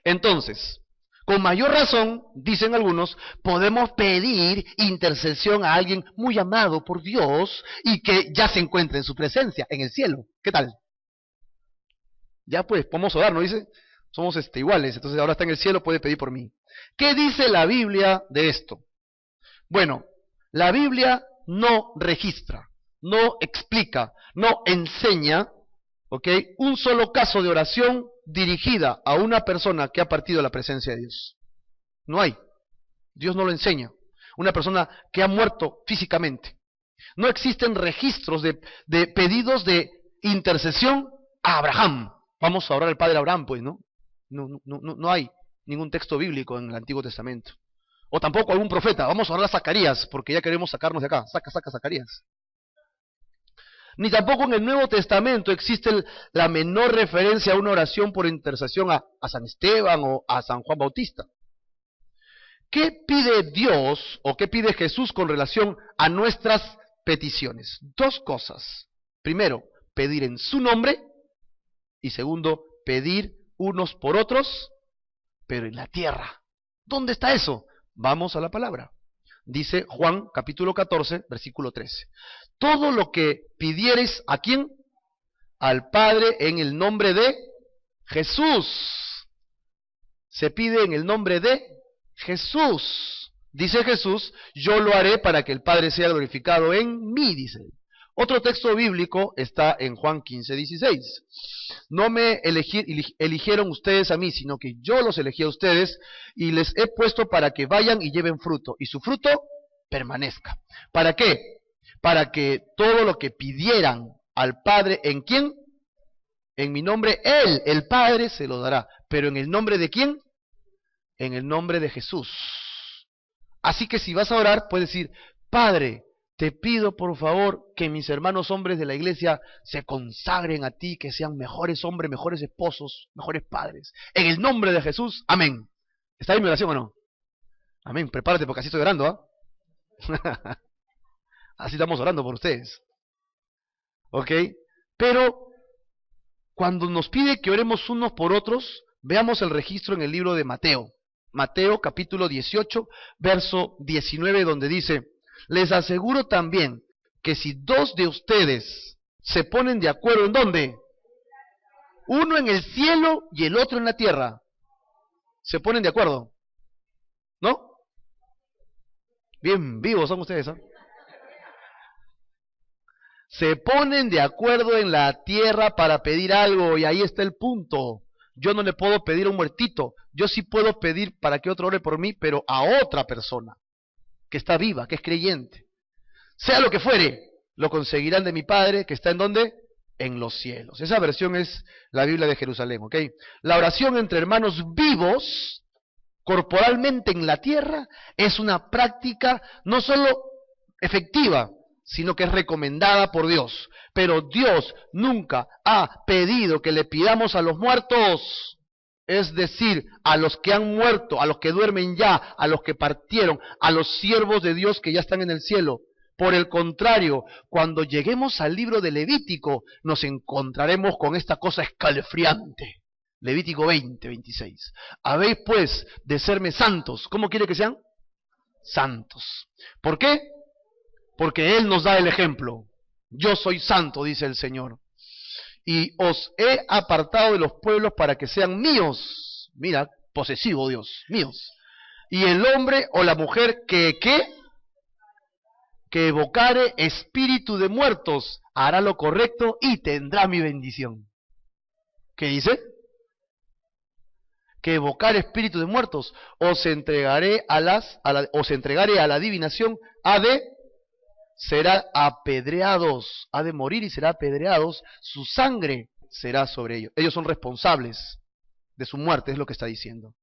Entonces, con mayor razón, dicen algunos, podemos pedir intercesión a alguien muy amado por Dios y que ya se encuentra en su presencia, en el cielo. ¿Qué tal? Ya pues, podemos orar, ¿no dice? Somos iguales, entonces ahora está en el cielo, puede pedir por mí. ¿Qué dice la Biblia de esto? Bueno, la Biblia no registra, no explica, no enseña, ¿Ok? Un solo caso de oración dirigida a una persona que ha partido de la presencia de Dios. No hay. Dios no lo enseña. Una persona que ha muerto físicamente. No existen registros de pedidos de intercesión a Abraham. Vamos a orar al padre Abraham, pues, ¿no? No hay ningún texto bíblico en el Antiguo Testamento. O tampoco algún profeta. Vamos a orar a Zacarías, porque ya queremos sacarnos de acá. Saca Zacarías. Ni tampoco en el Nuevo Testamento existe la menor referencia a una oración por intercesión a San Esteban o a San Juan Bautista. ¿Qué pide Dios o qué pide Jesús con relación a nuestras peticiones? Dos cosas. Primero, pedir en su nombre. Y segundo, pedir unos por otros, pero en la tierra. ¿Dónde está eso? Vamos a la palabra. Dice Juan capítulo 14, versículo 13. Todo lo que pidiereis, ¿a quién? Al Padre en el nombre de Jesús. Se pide en el nombre de Jesús. Dice Jesús, yo lo haré para que el Padre sea glorificado en mí, dice. Otro texto bíblico está en Juan 15, 16. No me eligieron ustedes a mí, sino que yo los elegí a ustedes y les he puesto para que vayan y lleven fruto, y su fruto permanezca. ¿Para qué? Para que todo lo que pidieran al Padre, ¿en quién? En mi nombre, Él, el Padre, se lo dará. ¿Pero en el nombre de quién? En el nombre de Jesús. Así que si vas a orar, puedes decir, Padre, te pido por favor que mis hermanos hombres de la iglesia se consagren a ti, que sean mejores hombres, mejores esposos, mejores padres. En el nombre de Jesús, amén. ¿Está bien mi oración o no? Amén, prepárate porque así estoy orando, ¿ah? Así estamos orando por ustedes. ¿Ok? Pero cuando nos pide que oremos unos por otros, veamos el registro en el libro de Mateo. Mateo capítulo 18, verso 19, donde dice, les aseguro también que si dos de ustedes se ponen de acuerdo, ¿en dónde? Uno en el cielo y el otro en la tierra. ¿Se ponen de acuerdo? ¿No? Bien vivos son ustedes, ¿eh? Se ponen de acuerdo en la tierra para pedir algo, y ahí está el punto. Yo no le puedo pedir a un muertito, yo sí puedo pedir para que otro ore por mí, pero a otra persona que está viva, que es creyente. Sea lo que fuere, lo conseguirán de mi Padre, que está ¿en dónde? En los cielos. Esa versión es la Biblia de Jerusalén, ¿ok? La oración entre hermanos vivos, corporalmente en la tierra, es una práctica no solo efectiva, sino que es recomendada por Dios. Pero Dios nunca ha pedido que le pidamos a los muertos, es decir, a los que han muerto, a los que duermen ya, a los que partieron, a los siervos de Dios que ya están en el cielo. Por el contrario, cuando lleguemos al libro de Levítico, nos encontraremos con esta cosa escalofriante. Levítico 20, 26. Habéis pues de serme santos. ¿Cómo quiere que sean? Santos. ¿Por qué? Porque Él nos da el ejemplo. Yo soy santo, dice el Señor. Y os he apartado de los pueblos para que sean míos. Mira, posesivo Dios, míos. Y el hombre o la mujer que evocare espíritu de muertos, hará lo correcto y tendrá mi bendición. ¿Qué dice? Que evocar espíritu de muertos, os entregaré a la adivinación, será apedreados, ha de morir y será apedreados, su sangre será sobre ellos. Ellos son responsables de su muerte, es lo que está diciendo.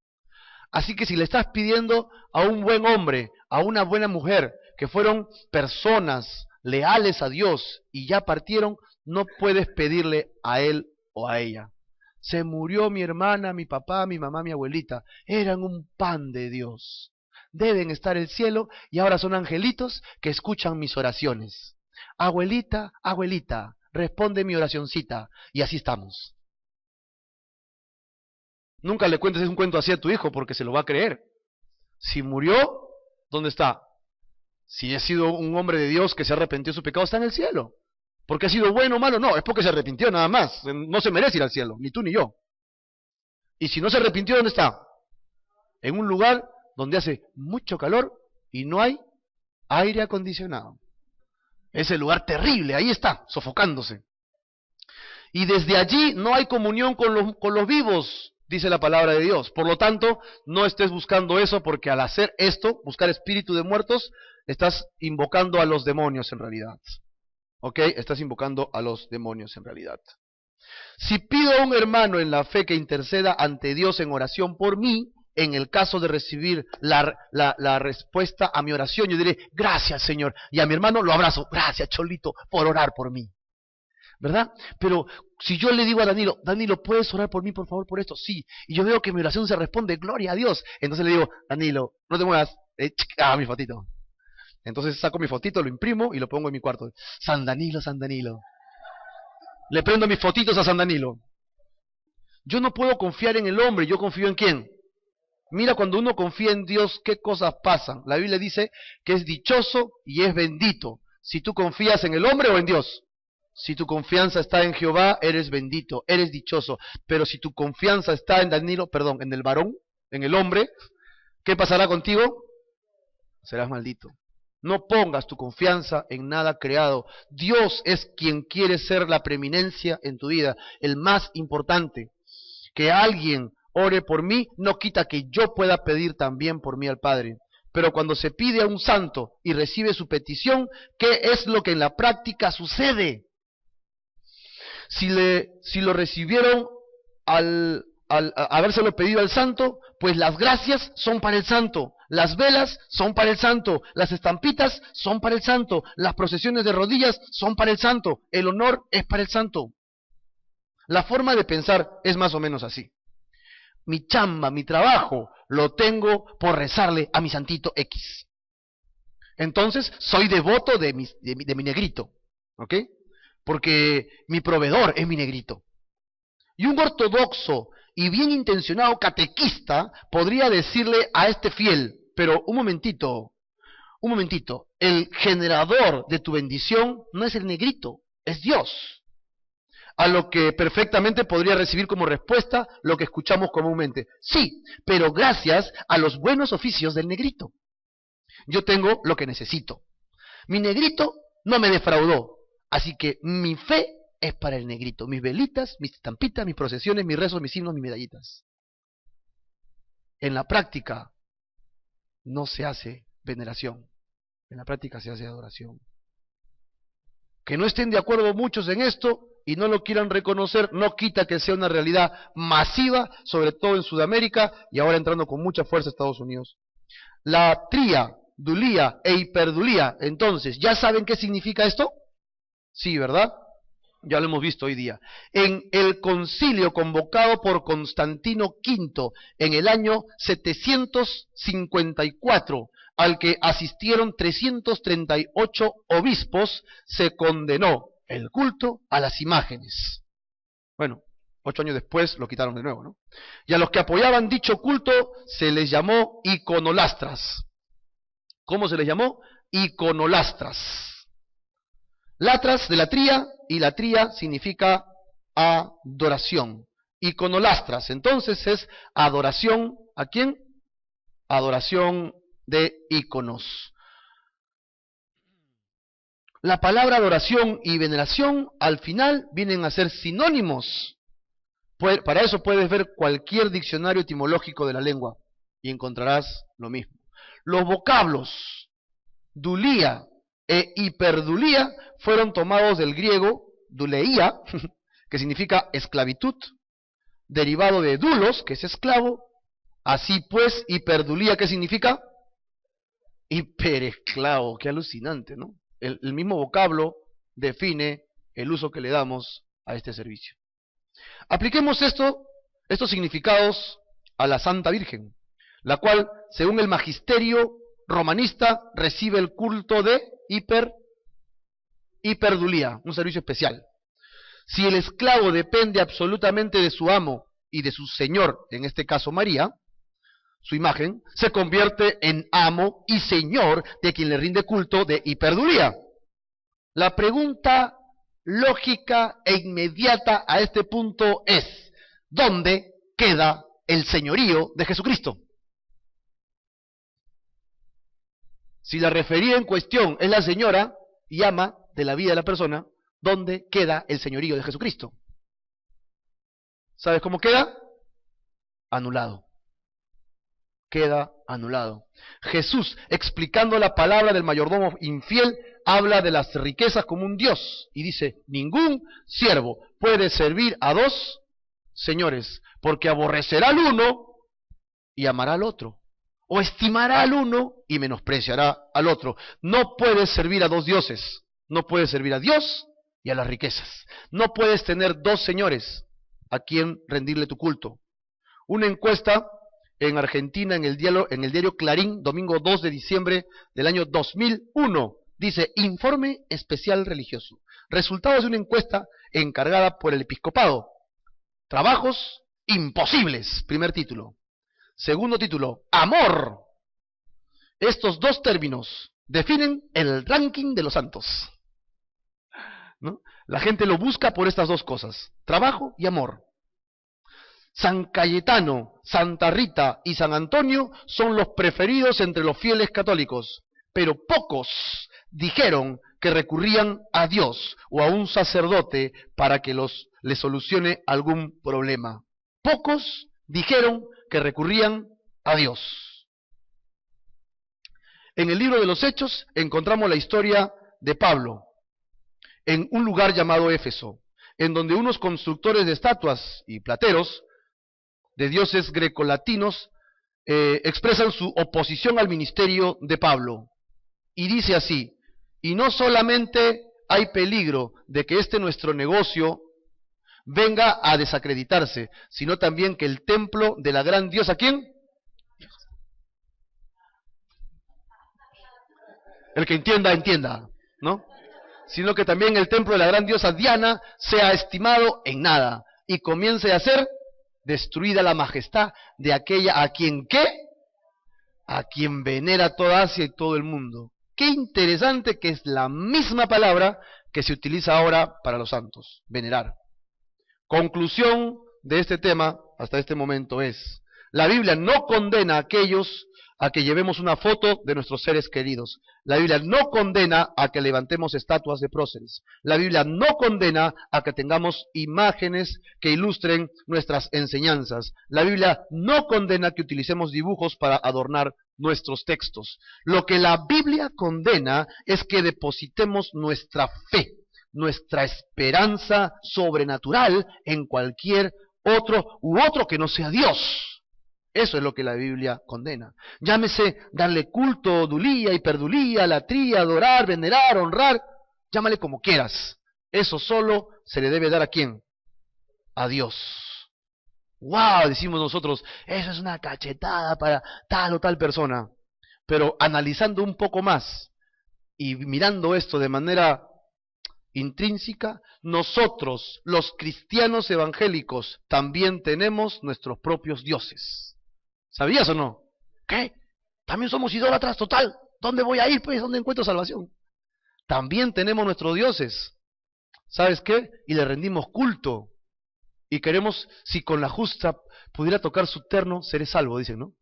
Así que si le estás pidiendo a un buen hombre, a una buena mujer, que fueron personas leales a Dios y ya partieron, no puedes pedirle a él o a ella. Se murió mi hermana, mi papá, mi mamá, mi abuelita. Eran un pan de Dios. Deben estar en el cielo y ahora son angelitos que escuchan mis oraciones. Abuelita, abuelita, responde mi oracioncita. Y así estamos. Nunca le cuentes un cuento así a tu hijo porque se lo va a creer. Si murió, ¿dónde está? Si ha sido un hombre de Dios que se arrepintió de su pecado, está en el cielo. ¿Porque ha sido bueno o malo? No, es porque se arrepintió nada más. No se merece ir al cielo, ni tú ni yo. Y si no se arrepintió, ¿dónde está? En un lugar donde hace mucho calor y no hay aire acondicionado. Ese lugar terrible, ahí está, sofocándose. Y desde allí no hay comunión con los vivos, dice la palabra de Dios. Por lo tanto, no estés buscando eso, porque al hacer esto, buscar espíritu de muertos, estás invocando a los demonios en realidad. ¿Ok? Estás invocando a los demonios en realidad. Si pido a un hermano en la fe que interceda ante Dios en oración por mí, en el caso de recibir la respuesta a mi oración, yo diré, gracias Señor, y a mi hermano lo abrazo, gracias Cholito por orar por mí, ¿verdad? Pero si yo le digo a Danilo, Danilo, ¿puedes orar por mí por favor por esto? Sí, y yo veo que mi oración se responde, gloria a Dios, entonces le digo, Danilo, no te muevas, mi fotito. Entonces saco mi fotito, lo imprimo y lo pongo en mi cuarto. San Danilo, San Danilo. Le prendo mis fotitos a San Danilo. Yo no puedo confiar en el hombre, yo confío en ¿quién? Mira, cuando uno confía en Dios, ¿qué cosas pasan? La Biblia dice que es dichoso y es bendito. Si tú confías en el hombre o en Dios. Si tu confianza está en Jehová, eres bendito, eres dichoso. Pero si tu confianza está en Danilo, perdón, en el varón, en el hombre, ¿qué pasará contigo? Serás maldito. No pongas tu confianza en nada creado. Dios es quien quiere ser la preeminencia en tu vida, el más importante. Que alguien ore por mí no quita que yo pueda pedir también por mí al Padre. Pero cuando se pide a un santo y recibe su petición, ¿qué es lo que en la práctica sucede? Si lo recibieron al habérselo pedido al santo, pues las gracias son para el santo, las velas son para el santo, las estampitas son para el santo, las procesiones de rodillas son para el santo, el honor es para el santo. La forma de pensar es más o menos así. Mi chamba, mi trabajo, lo tengo por rezarle a mi santito X. Entonces, soy devoto de mi negrito, ¿ok? Porque mi proveedor es mi negrito. Y un ortodoxo y bien intencionado catequista podría decirle a este fiel, pero un momentito, el generador de tu bendición no es el negrito, es Dios. A lo que perfectamente podría recibir como respuesta lo que escuchamos comúnmente. Sí, pero gracias a los buenos oficios del negrito. Yo tengo lo que necesito. Mi negrito no me defraudó, así que mi fe es para el negrito. Mis velitas, mis estampitas, mis procesiones, mis rezos, mis himnos, mis medallitas. En la práctica no se hace veneración. En la práctica se hace adoración. Que no estén de acuerdo muchos en esto y no lo quieran reconocer, no quita que sea una realidad masiva, sobre todo en Sudamérica y ahora entrando con mucha fuerza a Estados Unidos. La tría, dulía e hiperdulía, entonces, ¿ya saben qué significa esto? Sí, ¿verdad? Ya lo hemos visto hoy día. En el concilio convocado por Constantino V en el año 754, al que asistieron 338 obispos, se condenó el culto a las imágenes. Bueno, 8 años después lo quitaron de nuevo, ¿no? Y a los que apoyaban dicho culto se les llamó iconolastras. ¿Cómo se les llamó? Iconolastras. Latras de la tría, y la tría significa adoración. Iconolastras, entonces es adoración, ¿a quién? Adoración de íconos. La palabra adoración y veneración al final vienen a ser sinónimos. Para eso puedes ver cualquier diccionario etimológico de la lengua y encontrarás lo mismo. Los vocablos dulía e hiperdulía fueron tomados del griego duleía, que significa esclavitud, derivado de dulos, que es esclavo. Así pues, hiperdulía, ¿qué significa? Hiperesclavo. Qué alucinante, ¿no? El mismo vocablo define el uso que le damos a este servicio. Apliquemos estos significados a la Santa Virgen, la cual, según el magisterio romanista, recibe el culto de hiperdulía, un servicio especial. Si el esclavo depende absolutamente de su amo y de su señor, en este caso María, su imagen, se convierte en amo y señor de quien le rinde culto de hiperdulía. La pregunta lógica e inmediata a este punto es, ¿dónde queda el señorío de Jesucristo? Si la referida en cuestión es la señora y ama de la vida de la persona, ¿dónde queda el señorío de Jesucristo? ¿Sabes cómo queda? Anulado. Queda anulado. Jesús, explicando la palabra del mayordomo infiel, habla de las riquezas como un Dios y dice, ningún siervo puede servir a dos señores, porque aborrecerá al uno y amará al otro, o estimará al uno y menospreciará al otro. No puedes servir a dos dioses, no puedes servir a Dios y a las riquezas. No puedes tener dos señores a quien rendirle tu culto. Una encuesta en Argentina, en el diario Clarín, domingo 2 de diciembre del año 2001, dice, informe especial religioso. Resultados de una encuesta encargada por el episcopado. Trabajos imposibles, primer título. Segundo título, amor. Estos dos términos definen el ranking de los santos, ¿no? La gente lo busca por estas dos cosas, trabajo y amor. San Cayetano, Santa Rita y San Antonio son los preferidos entre los fieles católicos, pero pocos dijeron que recurrían a Dios o a un sacerdote para que les solucione algún problema. Pocos dijeron que recurrían a Dios. En el libro de los Hechos encontramos la historia de Pablo en un lugar llamado Éfeso, en donde unos constructores de estatuas y plateros de dioses grecolatinos expresan su oposición al ministerio de Pablo. Y dice así, y no solamente hay peligro de que este nuestro negocio venga a desacreditarse, sino también que el templo de la gran diosa, ¿quién? El que entienda, entienda, ¿no? Sino que también el templo de la gran diosa Diana sea estimado en nada y comience a ser destruida la majestad de aquella a quien ¿qué? A quien venera toda Asia y todo el mundo. Qué interesante que es la misma palabra que se utiliza ahora para los santos, venerar. Conclusión de este tema hasta este momento es, la Biblia no condena a aquellos a que llevemos una foto de nuestros seres queridos. La Biblia no condena a que levantemos estatuas de próceres. La Biblia no condena a que tengamos imágenes que ilustren nuestras enseñanzas. La Biblia no condena que utilicemos dibujos para adornar nuestros textos. Lo que la Biblia condena es que depositemos nuestra fe, nuestra esperanza sobrenatural en cualquier otro que no sea Dios. Eso es lo que la Biblia condena. Llámese darle culto, dulía, hiperdulía, latría, adorar, venerar, honrar, llámale como quieras. Eso solo se le debe dar ¿a quién? A Dios. ¡Wow! Decimos nosotros, eso es una cachetada para tal o tal persona. Pero analizando un poco más y mirando esto de manera intrínseca, nosotros, los cristianos evangélicos, también tenemos nuestros propios dioses. ¿Sabías o no? ¿Qué? También somos idólatras, total. ¿Dónde voy a ir, pues? ¿Dónde encuentro salvación? También tenemos nuestros dioses. ¿Sabes qué? Y le rendimos culto. Y queremos, si con la justa pudiera tocar su terno, seré salvo, dicen, ¿no?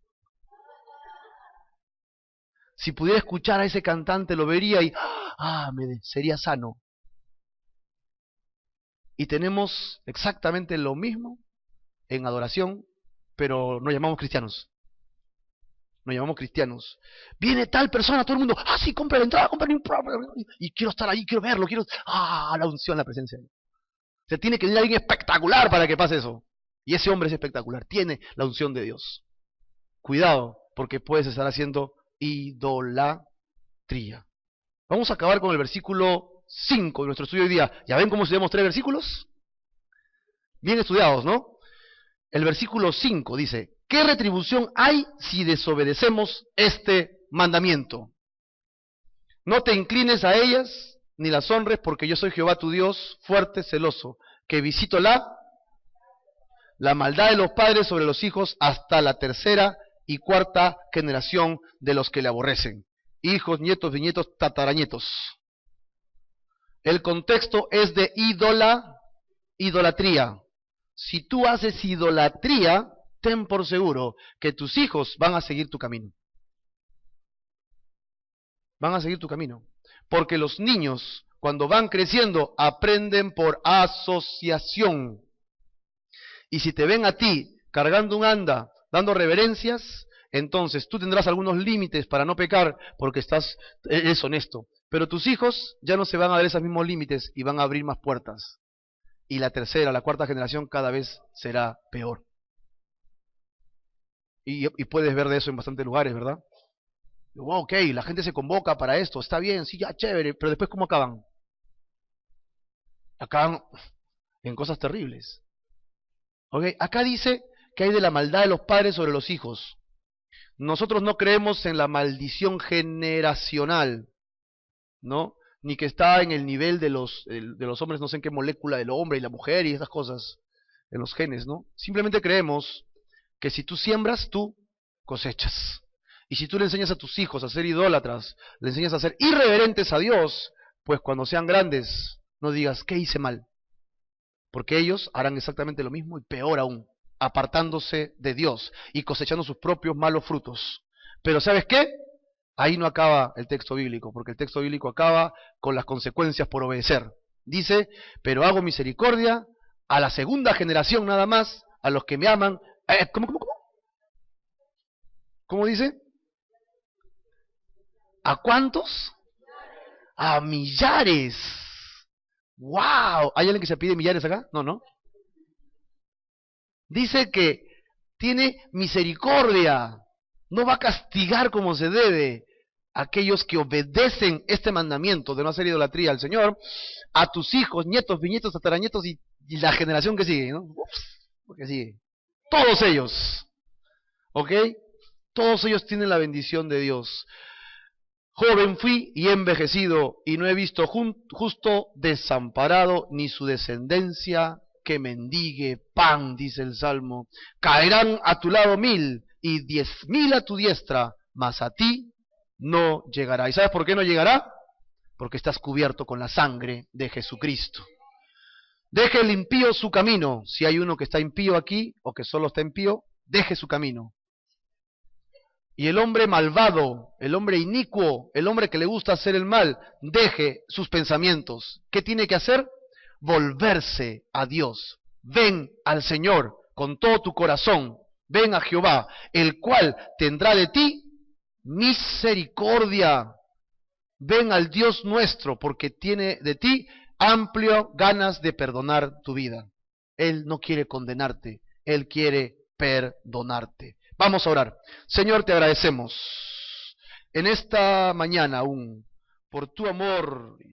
Si pudiera escuchar a ese cantante, lo vería y sería sano. Y tenemos exactamente lo mismo en adoración, pero nos llamamos cristianos. Nos llamamos cristianos. Viene tal persona, todo el mundo, sí, compra la entrada, y quiero estar ahí, quiero verlo, la unción, la presencia. Se tiene que venir alguien espectacular para que pase eso. Y ese hombre es espectacular, tiene la unción de Dios. Cuidado, porque puedes estar haciendo idolatría. Vamos a acabar con el versículo 5 de nuestro estudio de hoy día. ¿Ya ven cómo estudiamos 3 versículos? Bien estudiados, ¿no? El versículo 5 dice, ¿qué retribución hay si desobedecemos este mandamiento? No te inclines a ellas, ni las honres, porque yo soy Jehová tu Dios, fuerte, celoso, que visito la maldad de los padres sobre los hijos hasta la 3ª y 4ª generación de los que le aborrecen. Hijos, nietos, bisnietos, tataranietos. El contexto es de idolatría. Si tú haces idolatría, ten por seguro que tus hijos van a seguir tu camino. Van a seguir tu camino. Porque los niños, cuando van creciendo, aprenden por asociación. Y si te ven a ti cargando un anda, dando reverencias, entonces tú tendrás algunos límites para no pecar porque eres honesto. Pero tus hijos ya no se van a dar esos mismos límites y van a abrir más puertas. Y la tercera, la cuarta generación cada vez será peor. Y puedes ver de eso en bastantes lugares, ¿verdad? Wow, ok, la gente se convoca para esto, está bien, sí, ya, chévere, pero después ¿cómo acaban? Acaban en cosas terribles. Ok, acá dice que hay de la maldad de los padres sobre los hijos. Nosotros no creemos en la maldición generacional, ¿no? Ni que está en el nivel de los hombres, no sé en qué molécula del hombre y la mujer y esas cosas, en los genes, ¿no? Simplemente creemos que si tú siembras, tú cosechas. Y si tú le enseñas a tus hijos a ser idólatras, le enseñas a ser irreverentes a Dios, pues cuando sean grandes, no digas, ¿qué hice mal? Porque ellos harán exactamente lo mismo y peor aún, apartándose de Dios y cosechando sus propios malos frutos. Pero ¿sabes qué? Ahí no acaba el texto bíblico, porque el texto bíblico acaba con las consecuencias por obedecer. Dice, pero hago misericordia a la segunda generación nada más, a los que me aman. ¿Cómo? ¿Cómo dice? ¿A cuántos? A millares. ¡Wow! ¿Hay alguien que se pide millares acá? No, ¿no? Dice que tiene misericordia. No va a castigar como se debe a aquellos que obedecen este mandamiento de no hacer idolatría al Señor, a tus hijos, nietos, bisnietos, tataranietos y la generación que sigue, ¿no? Porque sigue. Todos ellos. ¿Ok? Todos ellos tienen la bendición de Dios. Joven fui y he envejecido, y no he visto justo desamparado, ni su descendencia que mendigue pan, dice el Salmo. Caerán a tu lado 1000 y 10.000 a tu diestra, mas a ti no llegará. ¿Y sabes por qué no llegará? Porque estás cubierto con la sangre de Jesucristo. Deje el impío su camino. Si hay uno que está impío aquí, o que solo está impío, deje su camino. Y el hombre malvado, el hombre inicuo, el hombre que le gusta hacer el mal, deje sus pensamientos. ¿Qué tiene que hacer? Volverse a Dios. Ven al Señor con todo tu corazón. Ven a Jehová, el cual tendrá de ti misericordia. Ven al Dios nuestro, porque tiene de ti amplio ganas de perdonar tu vida. Él no quiere condenarte, Él quiere perdonarte. Vamos a orar. Señor, te agradecemos en esta mañana aún por tu amor